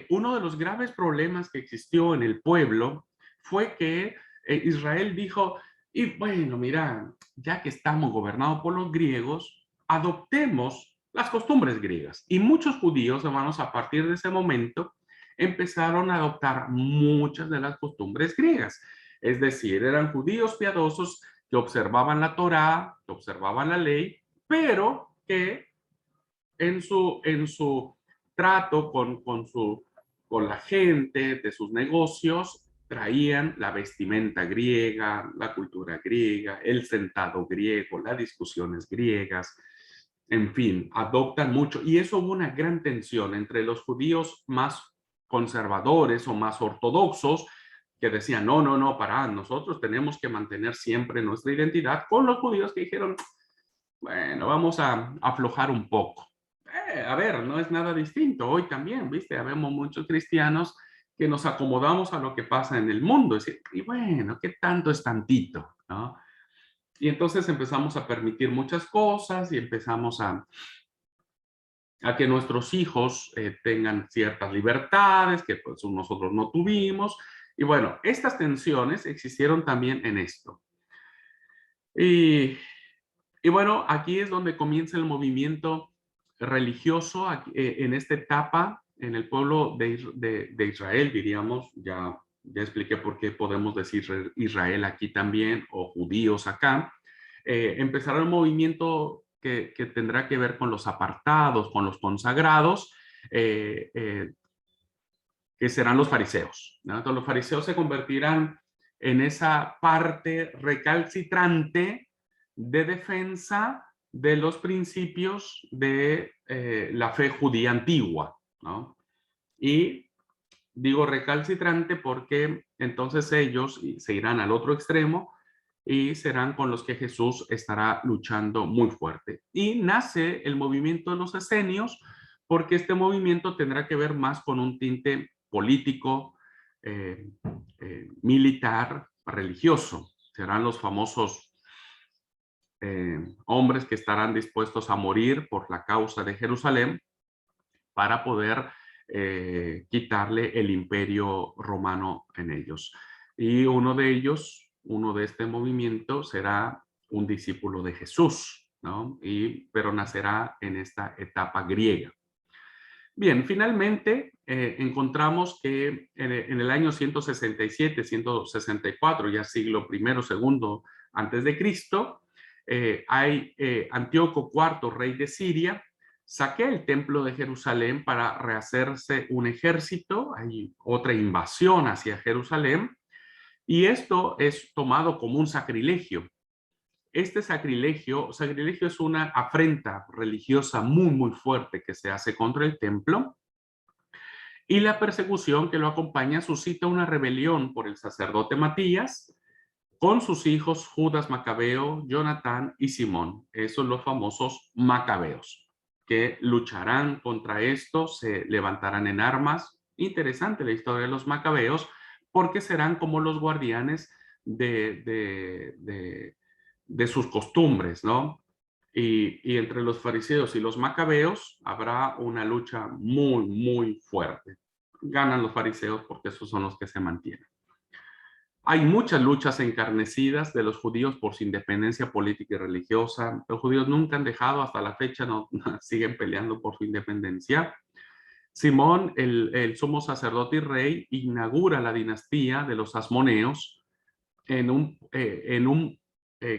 uno de los graves problemas que existió en el pueblo fue que Israel dijo, y bueno, mira, ya que estamos gobernados por los griegos, adoptemos las costumbres griegas. Y muchos judíos, hermanos, a partir de ese momento, empezaron a adoptar muchas de las costumbres griegas. Es decir, eran judíos piadosos que observaban la Torá, que observaban la ley, pero que en su trato con la gente de sus negocios, traían la vestimenta griega, la cultura griega, el sentado griego, las discusiones griegas, en fin, adoptan mucho. Y eso hubo una gran tensión entre los judíos más conservadores o más ortodoxos, que decían, no, no, no, parad, nosotros tenemos que mantener siempre nuestra identidad, con los judíos que dijeron, bueno, vamos a aflojar un poco. A ver, no es nada distinto. Hoy también, ¿viste? Habemos muchos cristianos que nos acomodamos a lo que pasa en el mundo. Y bueno, ¿qué tanto es tantito? ¿No? Y entonces empezamos a permitir muchas cosas y empezamos a que nuestros hijos tengan ciertas libertades que pues nosotros no tuvimos. Y bueno, estas tensiones existieron también en esto. Y Y bueno, aquí es donde comienza el movimiento religioso en esta etapa, en el pueblo de Israel, diríamos, ya expliqué por qué podemos decir Israel aquí también, o judíos acá. Empezará un movimiento que tendrá que ver con los apartados, con los consagrados, eh, eh, que serán los fariseos, ¿no? Entonces los fariseos se convertirán en esa parte recalcitrante de defensa de los principios de la fe judía antigua, ¿no? Y digo recalcitrante porque entonces ellos se irán al otro extremo y serán con los que Jesús estará luchando muy fuerte. Y nace el movimiento de los esenios porque este movimiento tendrá que ver más con un tinte político, eh, militar, religioso. Serán los famosos hombres que estarán dispuestos a morir por la causa de Jerusalén para poder quitarle el imperio romano en ellos. Y uno de ellos, uno de este movimiento, será un discípulo de Jesús, ¿no? Pero nacerá en esta etapa griega. Bien, finalmente encontramos que en el año 167, 164, ya siglo I, segundo antes de Cristo, hay Antíoco IV, rey de Siria, saquea el templo de Jerusalén para rehacerse un ejército, hay otra invasión hacia Jerusalén, y esto es tomado como un sacrilegio. Este sacrilegio es una afrenta religiosa muy, muy fuerte que se hace contra el templo, y la persecución que lo acompaña suscita una rebelión por el sacerdote Matías con sus hijos Judas Macabeo, Jonatán y Simón. Esos son los famosos macabeos, que lucharán contra esto, se levantarán en armas. Interesante la historia de los macabeos, porque serán como los guardianes de sus costumbres, ¿no? Y entre los fariseos y los macabeos habrá una lucha muy, muy fuerte. Ganan los fariseos porque esos son los que se mantienen. Hay muchas luchas encarnecidas de los judíos por su independencia política y religiosa. Los judíos nunca han dejado, hasta la fecha no siguen peleando por su independencia. Simón, el sumo sacerdote y rey, inaugura la dinastía de los asmoneos que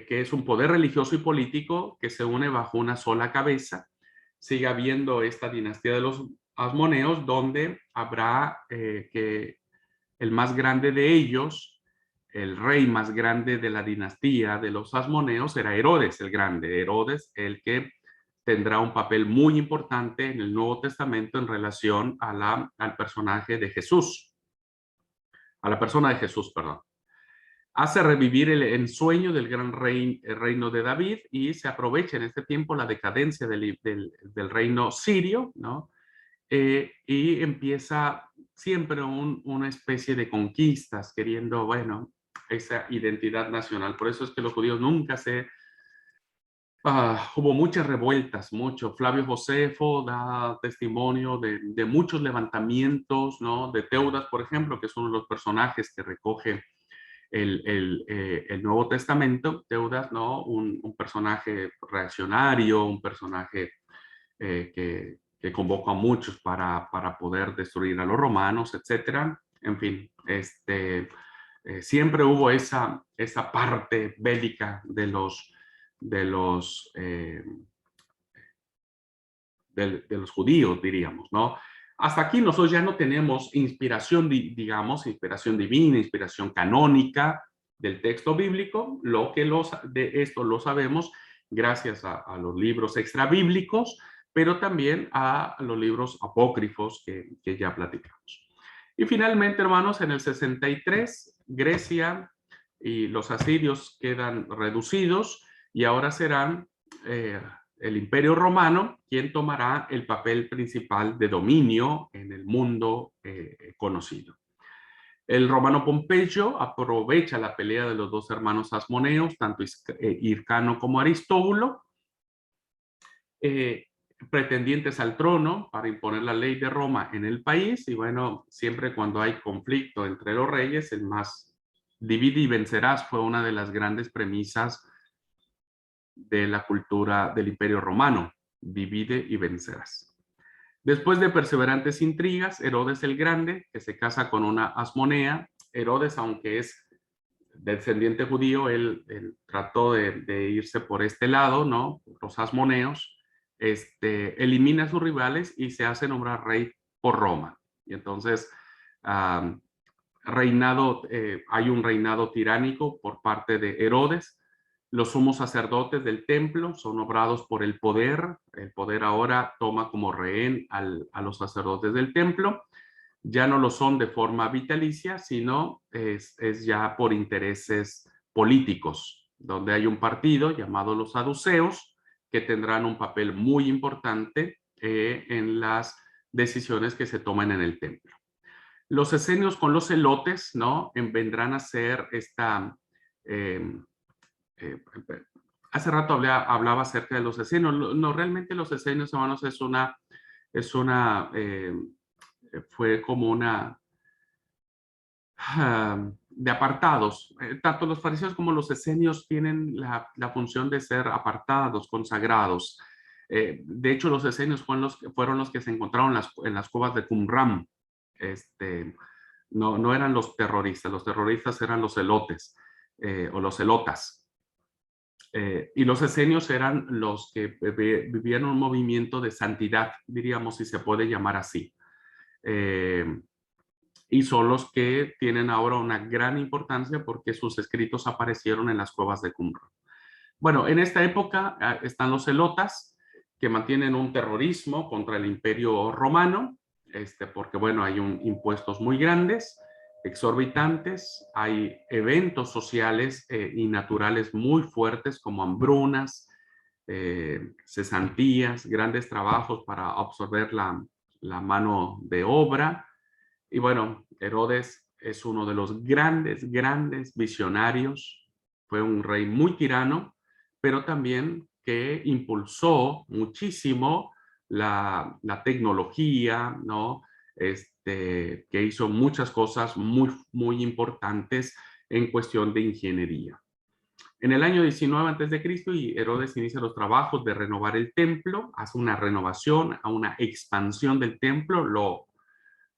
es un poder religioso y político que se une bajo una sola cabeza. Sigue habiendo esta dinastía de los asmoneos, donde habrá que el más grande de ellos, el rey más grande de la dinastía de los asmoneos, era Herodes el Grande. Herodes, el que tendrá un papel muy importante en el Nuevo Testamento en relación al personaje de Jesús, a la persona de Jesús, perdón. Hace revivir el ensueño del gran reino de David y se aprovecha en este tiempo la decadencia del reino sirio, ¿no? Y empieza siempre una especie de conquistas, queriendo, bueno, esa identidad nacional. Por eso es que los judíos nunca hubo muchas revueltas, mucho. Flavio Josefo da testimonio de muchos levantamientos, ¿no? De Teudas, por ejemplo, que es uno de los personajes que recoge el Nuevo Testamento. Teudas, ¿no? Un personaje reaccionario, un personaje que convocó a muchos para poder destruir a los romanos, etcétera. En fin, siempre hubo esa parte bélica de los, de los judíos, diríamos, ¿no? Hasta aquí nosotros ya no tenemos inspiración, digamos, inspiración divina, inspiración canónica del texto bíblico. De esto lo sabemos gracias a los libros extrabíblicos, pero también a los libros apócrifos que ya platicamos. Y finalmente, hermanos, en el 63, Grecia y los asirios quedan reducidos y ahora serán el Imperio Romano quien tomará el papel principal de dominio en el mundo conocido. El romano Pompeyo aprovecha la pelea de los dos hermanos asmoneos, tanto Hircano como Aristóbulo, pretendientes al trono para imponer la ley de Roma en el país. Y bueno, siempre cuando hay conflicto entre los reyes, el más divide y vencerás fue una de las grandes premisas de la cultura del Imperio Romano: divide y vencerás. Después de perseverantes intrigas, Herodes el Grande, que se casa con una asmonea. Herodes, aunque es descendiente judío, él trató de irse por este lado, ¿no? Los asmoneos. Elimina a sus rivales y se hace nombrar rey por Roma. Y entonces hay un reinado tiránico por parte de Herodes. Los sumos sacerdotes del templo son obrados por el poder. El poder ahora toma como rehén a los sacerdotes del templo. Ya no lo son de forma vitalicia, sino es ya por intereses políticos, donde hay un partido llamado los saduceos que tendrán un papel muy importante en las decisiones que se toman en el templo. Los esenios con los celotes, ¿no? Vendrán a ser esta... Eh, eh, hace rato hablaba acerca de los esenios. No, realmente los esenios, hermanos, fue como una de apartados. Tanto los fariseos como los esenios tienen la función de ser apartados, consagrados. De hecho, los esenios fueron los que se encontraron en las cuevas de Qumran. No eran los terroristas eran los celotes o los celotas. Y los esenios eran los que vivían un movimiento de santidad, diríamos, si se puede llamar así. Y son los que tienen ahora una gran importancia porque sus escritos aparecieron en las cuevas de Qumran. Bueno, en esta época están los celotas, que mantienen un terrorismo contra el Imperio Romano, porque bueno, hay impuestos muy grandes, exorbitantes, hay eventos sociales y naturales muy fuertes como hambrunas, cesantías, grandes trabajos para absorber la mano de obra. Y bueno, Herodes es uno de los grandes visionarios. Fue un rey muy tirano, pero también que impulsó muchísimo la tecnología, ¿no? Que hizo muchas cosas muy importantes en cuestión de ingeniería. En el año 19 a.C., y Herodes inicia los trabajos de renovar el templo, hace una renovación, a una expansión del templo,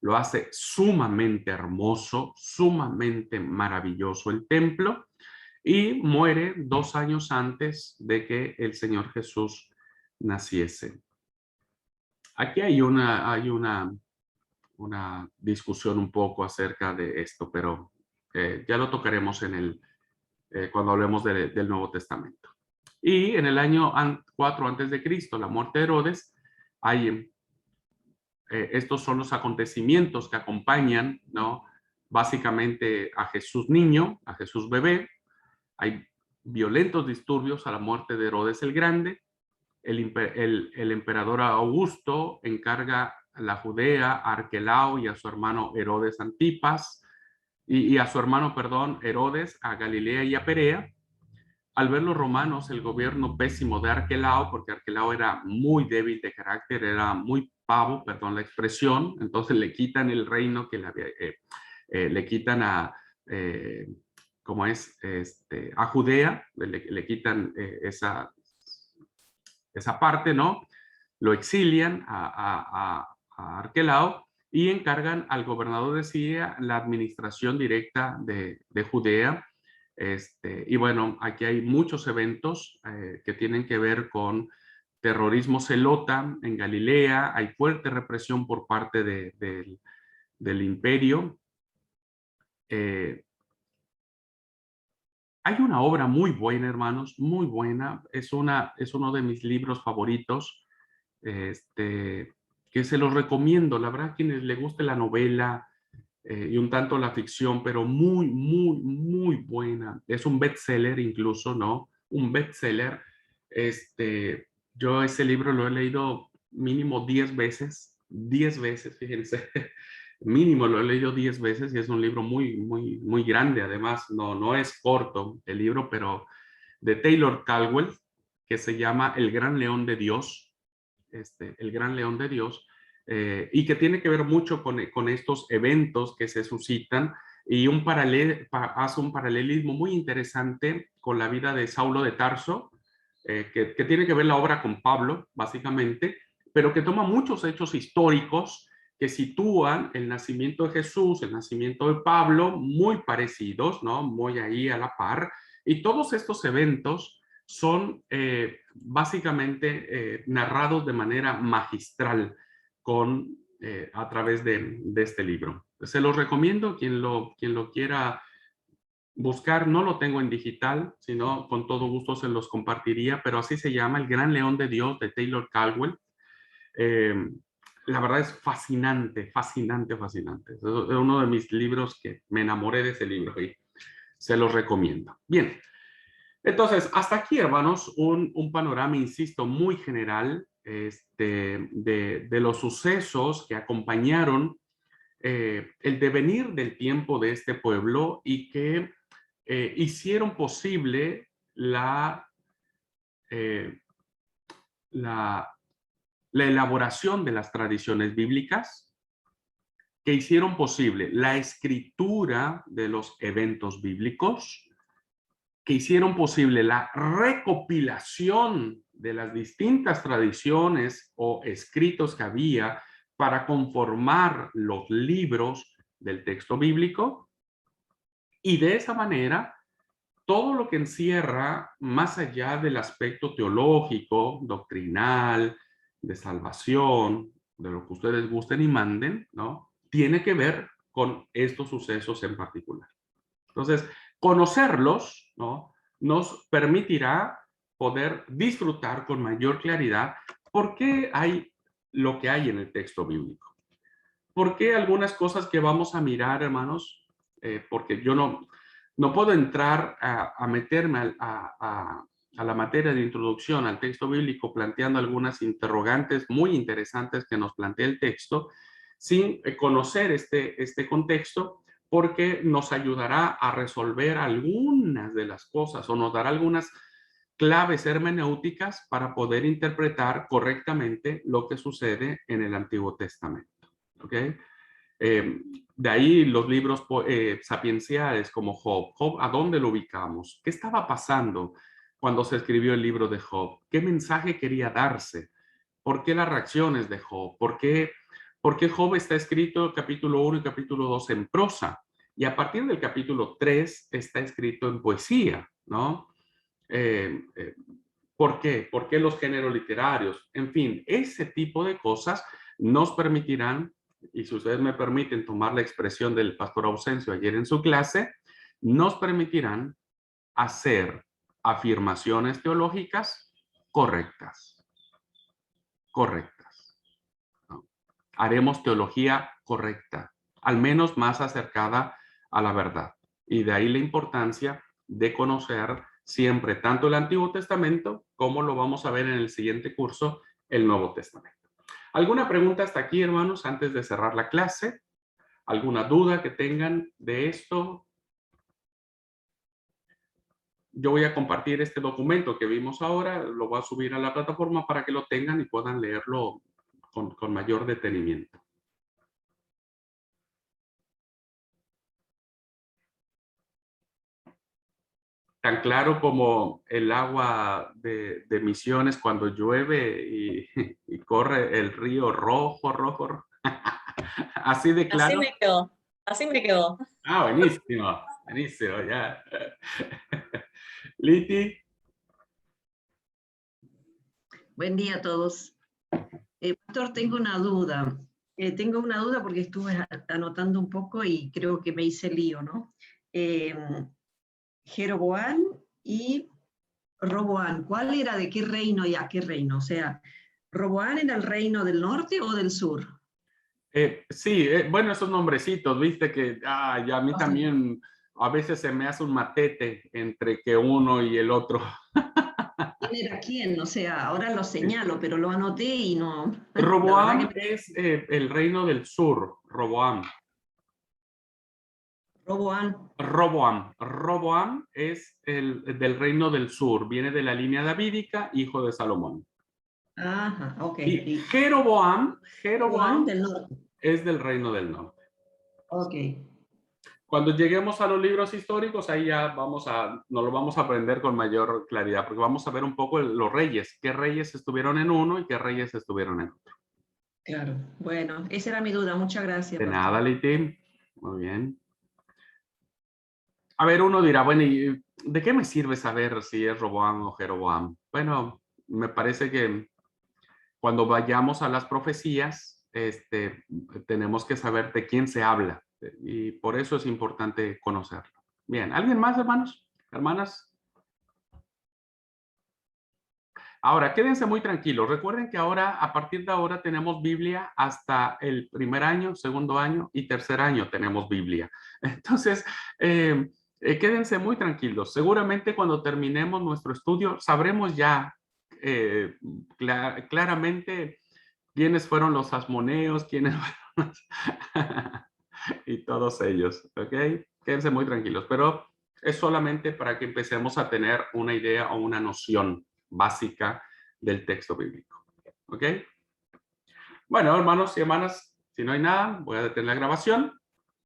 lo hace sumamente hermoso, sumamente maravilloso el templo, y muere 2 años antes de que el Señor Jesús naciese. Aquí hay una discusión un poco acerca de esto, pero ya lo tocaremos cuando hablemos del Nuevo Testamento. Y en el año 4 antes de Cristo, la muerte de Herodes, hay estos son los acontecimientos que acompañan, ¿no? Básicamente a Jesús niño, a Jesús bebé. Hay violentos disturbios a la muerte de Herodes el Grande. El emperador Augusto encarga la Judea a Arquelao y a su hermano Herodes Antipas, y a su hermano, perdón, Herodes, a Galilea y a Perea. Al ver los romanos el gobierno pésimo de Arquelao, porque Arquelao era muy débil de carácter, era muy pavo, perdón la expresión, entonces le quitan el reino que le quitan a Judea, le quitan esa parte, ¿no? Lo exilian a Arquelao, y encargan al gobernador de Siria la administración directa de Judea. Y bueno, aquí hay muchos eventos que tienen que ver con terrorismo zelota en Galilea, hay fuerte represión por parte del imperio. Hay una obra muy buena, hermanos, muy buena, es uno de mis libros favoritos, que se los recomiendo, la verdad, a quienes les guste la novela y un tanto la ficción, pero muy, muy, muy buena. Es un bestseller incluso, ¿no? Un bestseller. Yo ese libro lo he leído mínimo 10 veces, fíjense. Mínimo lo he leído 10 veces y es un libro muy, muy, muy grande. Además, no es corto el libro, pero de Taylor Caldwell, que se llama El Gran León de Dios. El Gran León de Dios, y que tiene que ver mucho con estos eventos que se suscitan y hace un paralelismo muy interesante con la vida de Saulo de Tarso, que tiene que ver la obra con Pablo, básicamente, pero que toma muchos hechos históricos que sitúan el nacimiento de Jesús, el nacimiento de Pablo, muy parecidos, ¿no? Muy ahí a la par, y todos estos eventos son básicamente narrados de manera magistral a través de este libro. Se los recomiendo, quien lo quiera buscar, no lo tengo en digital, sino con todo gusto se los compartiría, pero así se llama, El Gran León de Dios, de Taylor Caldwell. Eh, la verdad es fascinante, fascinante, fascinante. Es uno de mis libros que me enamoré de ese libro y se los recomiendo. Bien, entonces, hasta aquí, hermanos, un panorama, insisto, muy general de los sucesos que acompañaron el devenir del tiempo de este pueblo y que hicieron posible eh, la, la elaboración de las tradiciones bíblicas, que hicieron posible la escritura de los eventos bíblicos, que hicieron posible la recopilación de las distintas tradiciones o escritos que había para conformar los libros del texto bíblico, y de esa manera todo lo que encierra más allá del aspecto teológico, doctrinal, de salvación, de lo que ustedes gusten y manden, ¿no? Tiene que ver con estos sucesos en particular. Entonces, conocerlos, ¿no?, nos permitirá poder disfrutar con mayor claridad por qué hay lo que hay en el texto bíblico. ¿Por qué algunas cosas que vamos a mirar, hermanos? Porque yo no puedo entrar a meterme a la materia de introducción al texto bíblico planteando algunas interrogantes muy interesantes que nos plantea el texto sin conocer este contexto, porque nos ayudará a resolver algunas de las cosas o nos dará algunas claves hermenéuticas para poder interpretar correctamente lo que sucede en el Antiguo Testamento. ¿Ok? De ahí los libros sapienciales como Job. Job, ¿a dónde lo ubicamos? ¿Qué estaba pasando cuando se escribió el libro de Job? ¿Qué mensaje quería darse? ¿Por qué las reacciones de Job? ¿Por qué Job está escrito capítulo 1 y capítulo 2 en prosa? Y a partir del capítulo 3 está escrito en poesía, ¿no? ¿Por qué? ¿Por qué los géneros literarios? En fin, ese tipo de cosas nos permitirán, y si ustedes me permiten tomar la expresión del pastor Ausencio ayer en su clase, nos permitirán hacer afirmaciones teológicas correctas. Correctas, ¿no? Haremos teología correcta, al menos más acercada a la verdad. Y de ahí la importancia de conocer siempre tanto el Antiguo Testamento como lo vamos a ver en el siguiente curso, el Nuevo Testamento. ¿Alguna pregunta hasta aquí, hermanos, antes de cerrar la clase? ¿Alguna duda que tengan de esto? Yo voy a compartir este documento que vimos ahora, lo voy a subir a la plataforma para que lo tengan y puedan leerlo con mayor detenimiento. Tan claro como el agua de Misiones cuando llueve y corre el río rojo, rojo, rojo. Así de claro. Así me quedó. Así me quedó. Ah, buenísimo. Buenísimo, ya. Liti. Buen día a todos. Pastor, tengo una duda. Tengo una duda porque estuve anotando un poco y creo que me hice lío, ¿no? Jeroboam y Roboam, ¿cuál era de qué reino y a qué reino? O sea, ¿Roboam era el reino del norte o del sur? Sí, bueno, esos nombrecitos, viste que ya a mí también a veces se me hace un matete entre que uno y el otro. ¿Quién era quién? O sea, ahora lo señalo, pero lo anoté y no. Roboam es el reino del sur, Roboam. Roboam. Roboam es el del reino del sur, viene de la línea davídica, hijo de Salomón. Ajá, ok. Y Jeroboam Del norte. es del reino del norte. Ok. Cuando lleguemos a los libros históricos, ahí ya nos lo vamos a aprender con mayor claridad, porque vamos a ver un poco los reyes, qué reyes estuvieron en uno y qué reyes estuvieron en otro. Claro. Bueno, esa era mi duda. Muchas gracias, De pastor. nada, Liti. Muy bien. A ver, uno dirá, bueno, ¿y de qué me sirve saber si es Roboam o Jeroboam? Bueno, me parece que cuando vayamos a las profecías, tenemos que saber de quién se habla y por eso es importante conocerlo. Bien, ¿alguien más, hermanos? ¿Hermanas? Ahora, quédense muy tranquilos. Recuerden que ahora, a partir de ahora, tenemos Biblia hasta el primer año, segundo año y tercer año tenemos Biblia. Entonces, quédense muy tranquilos. Seguramente cuando terminemos nuestro estudio, sabremos ya claramente quiénes fueron los asmoneos, quiénes fueron y todos ellos, ¿ok? Quédense muy tranquilos, pero es solamente para que empecemos a tener una idea o una noción básica del texto bíblico, ¿ok? Bueno, hermanos y hermanas, si no hay nada, voy a detener la grabación.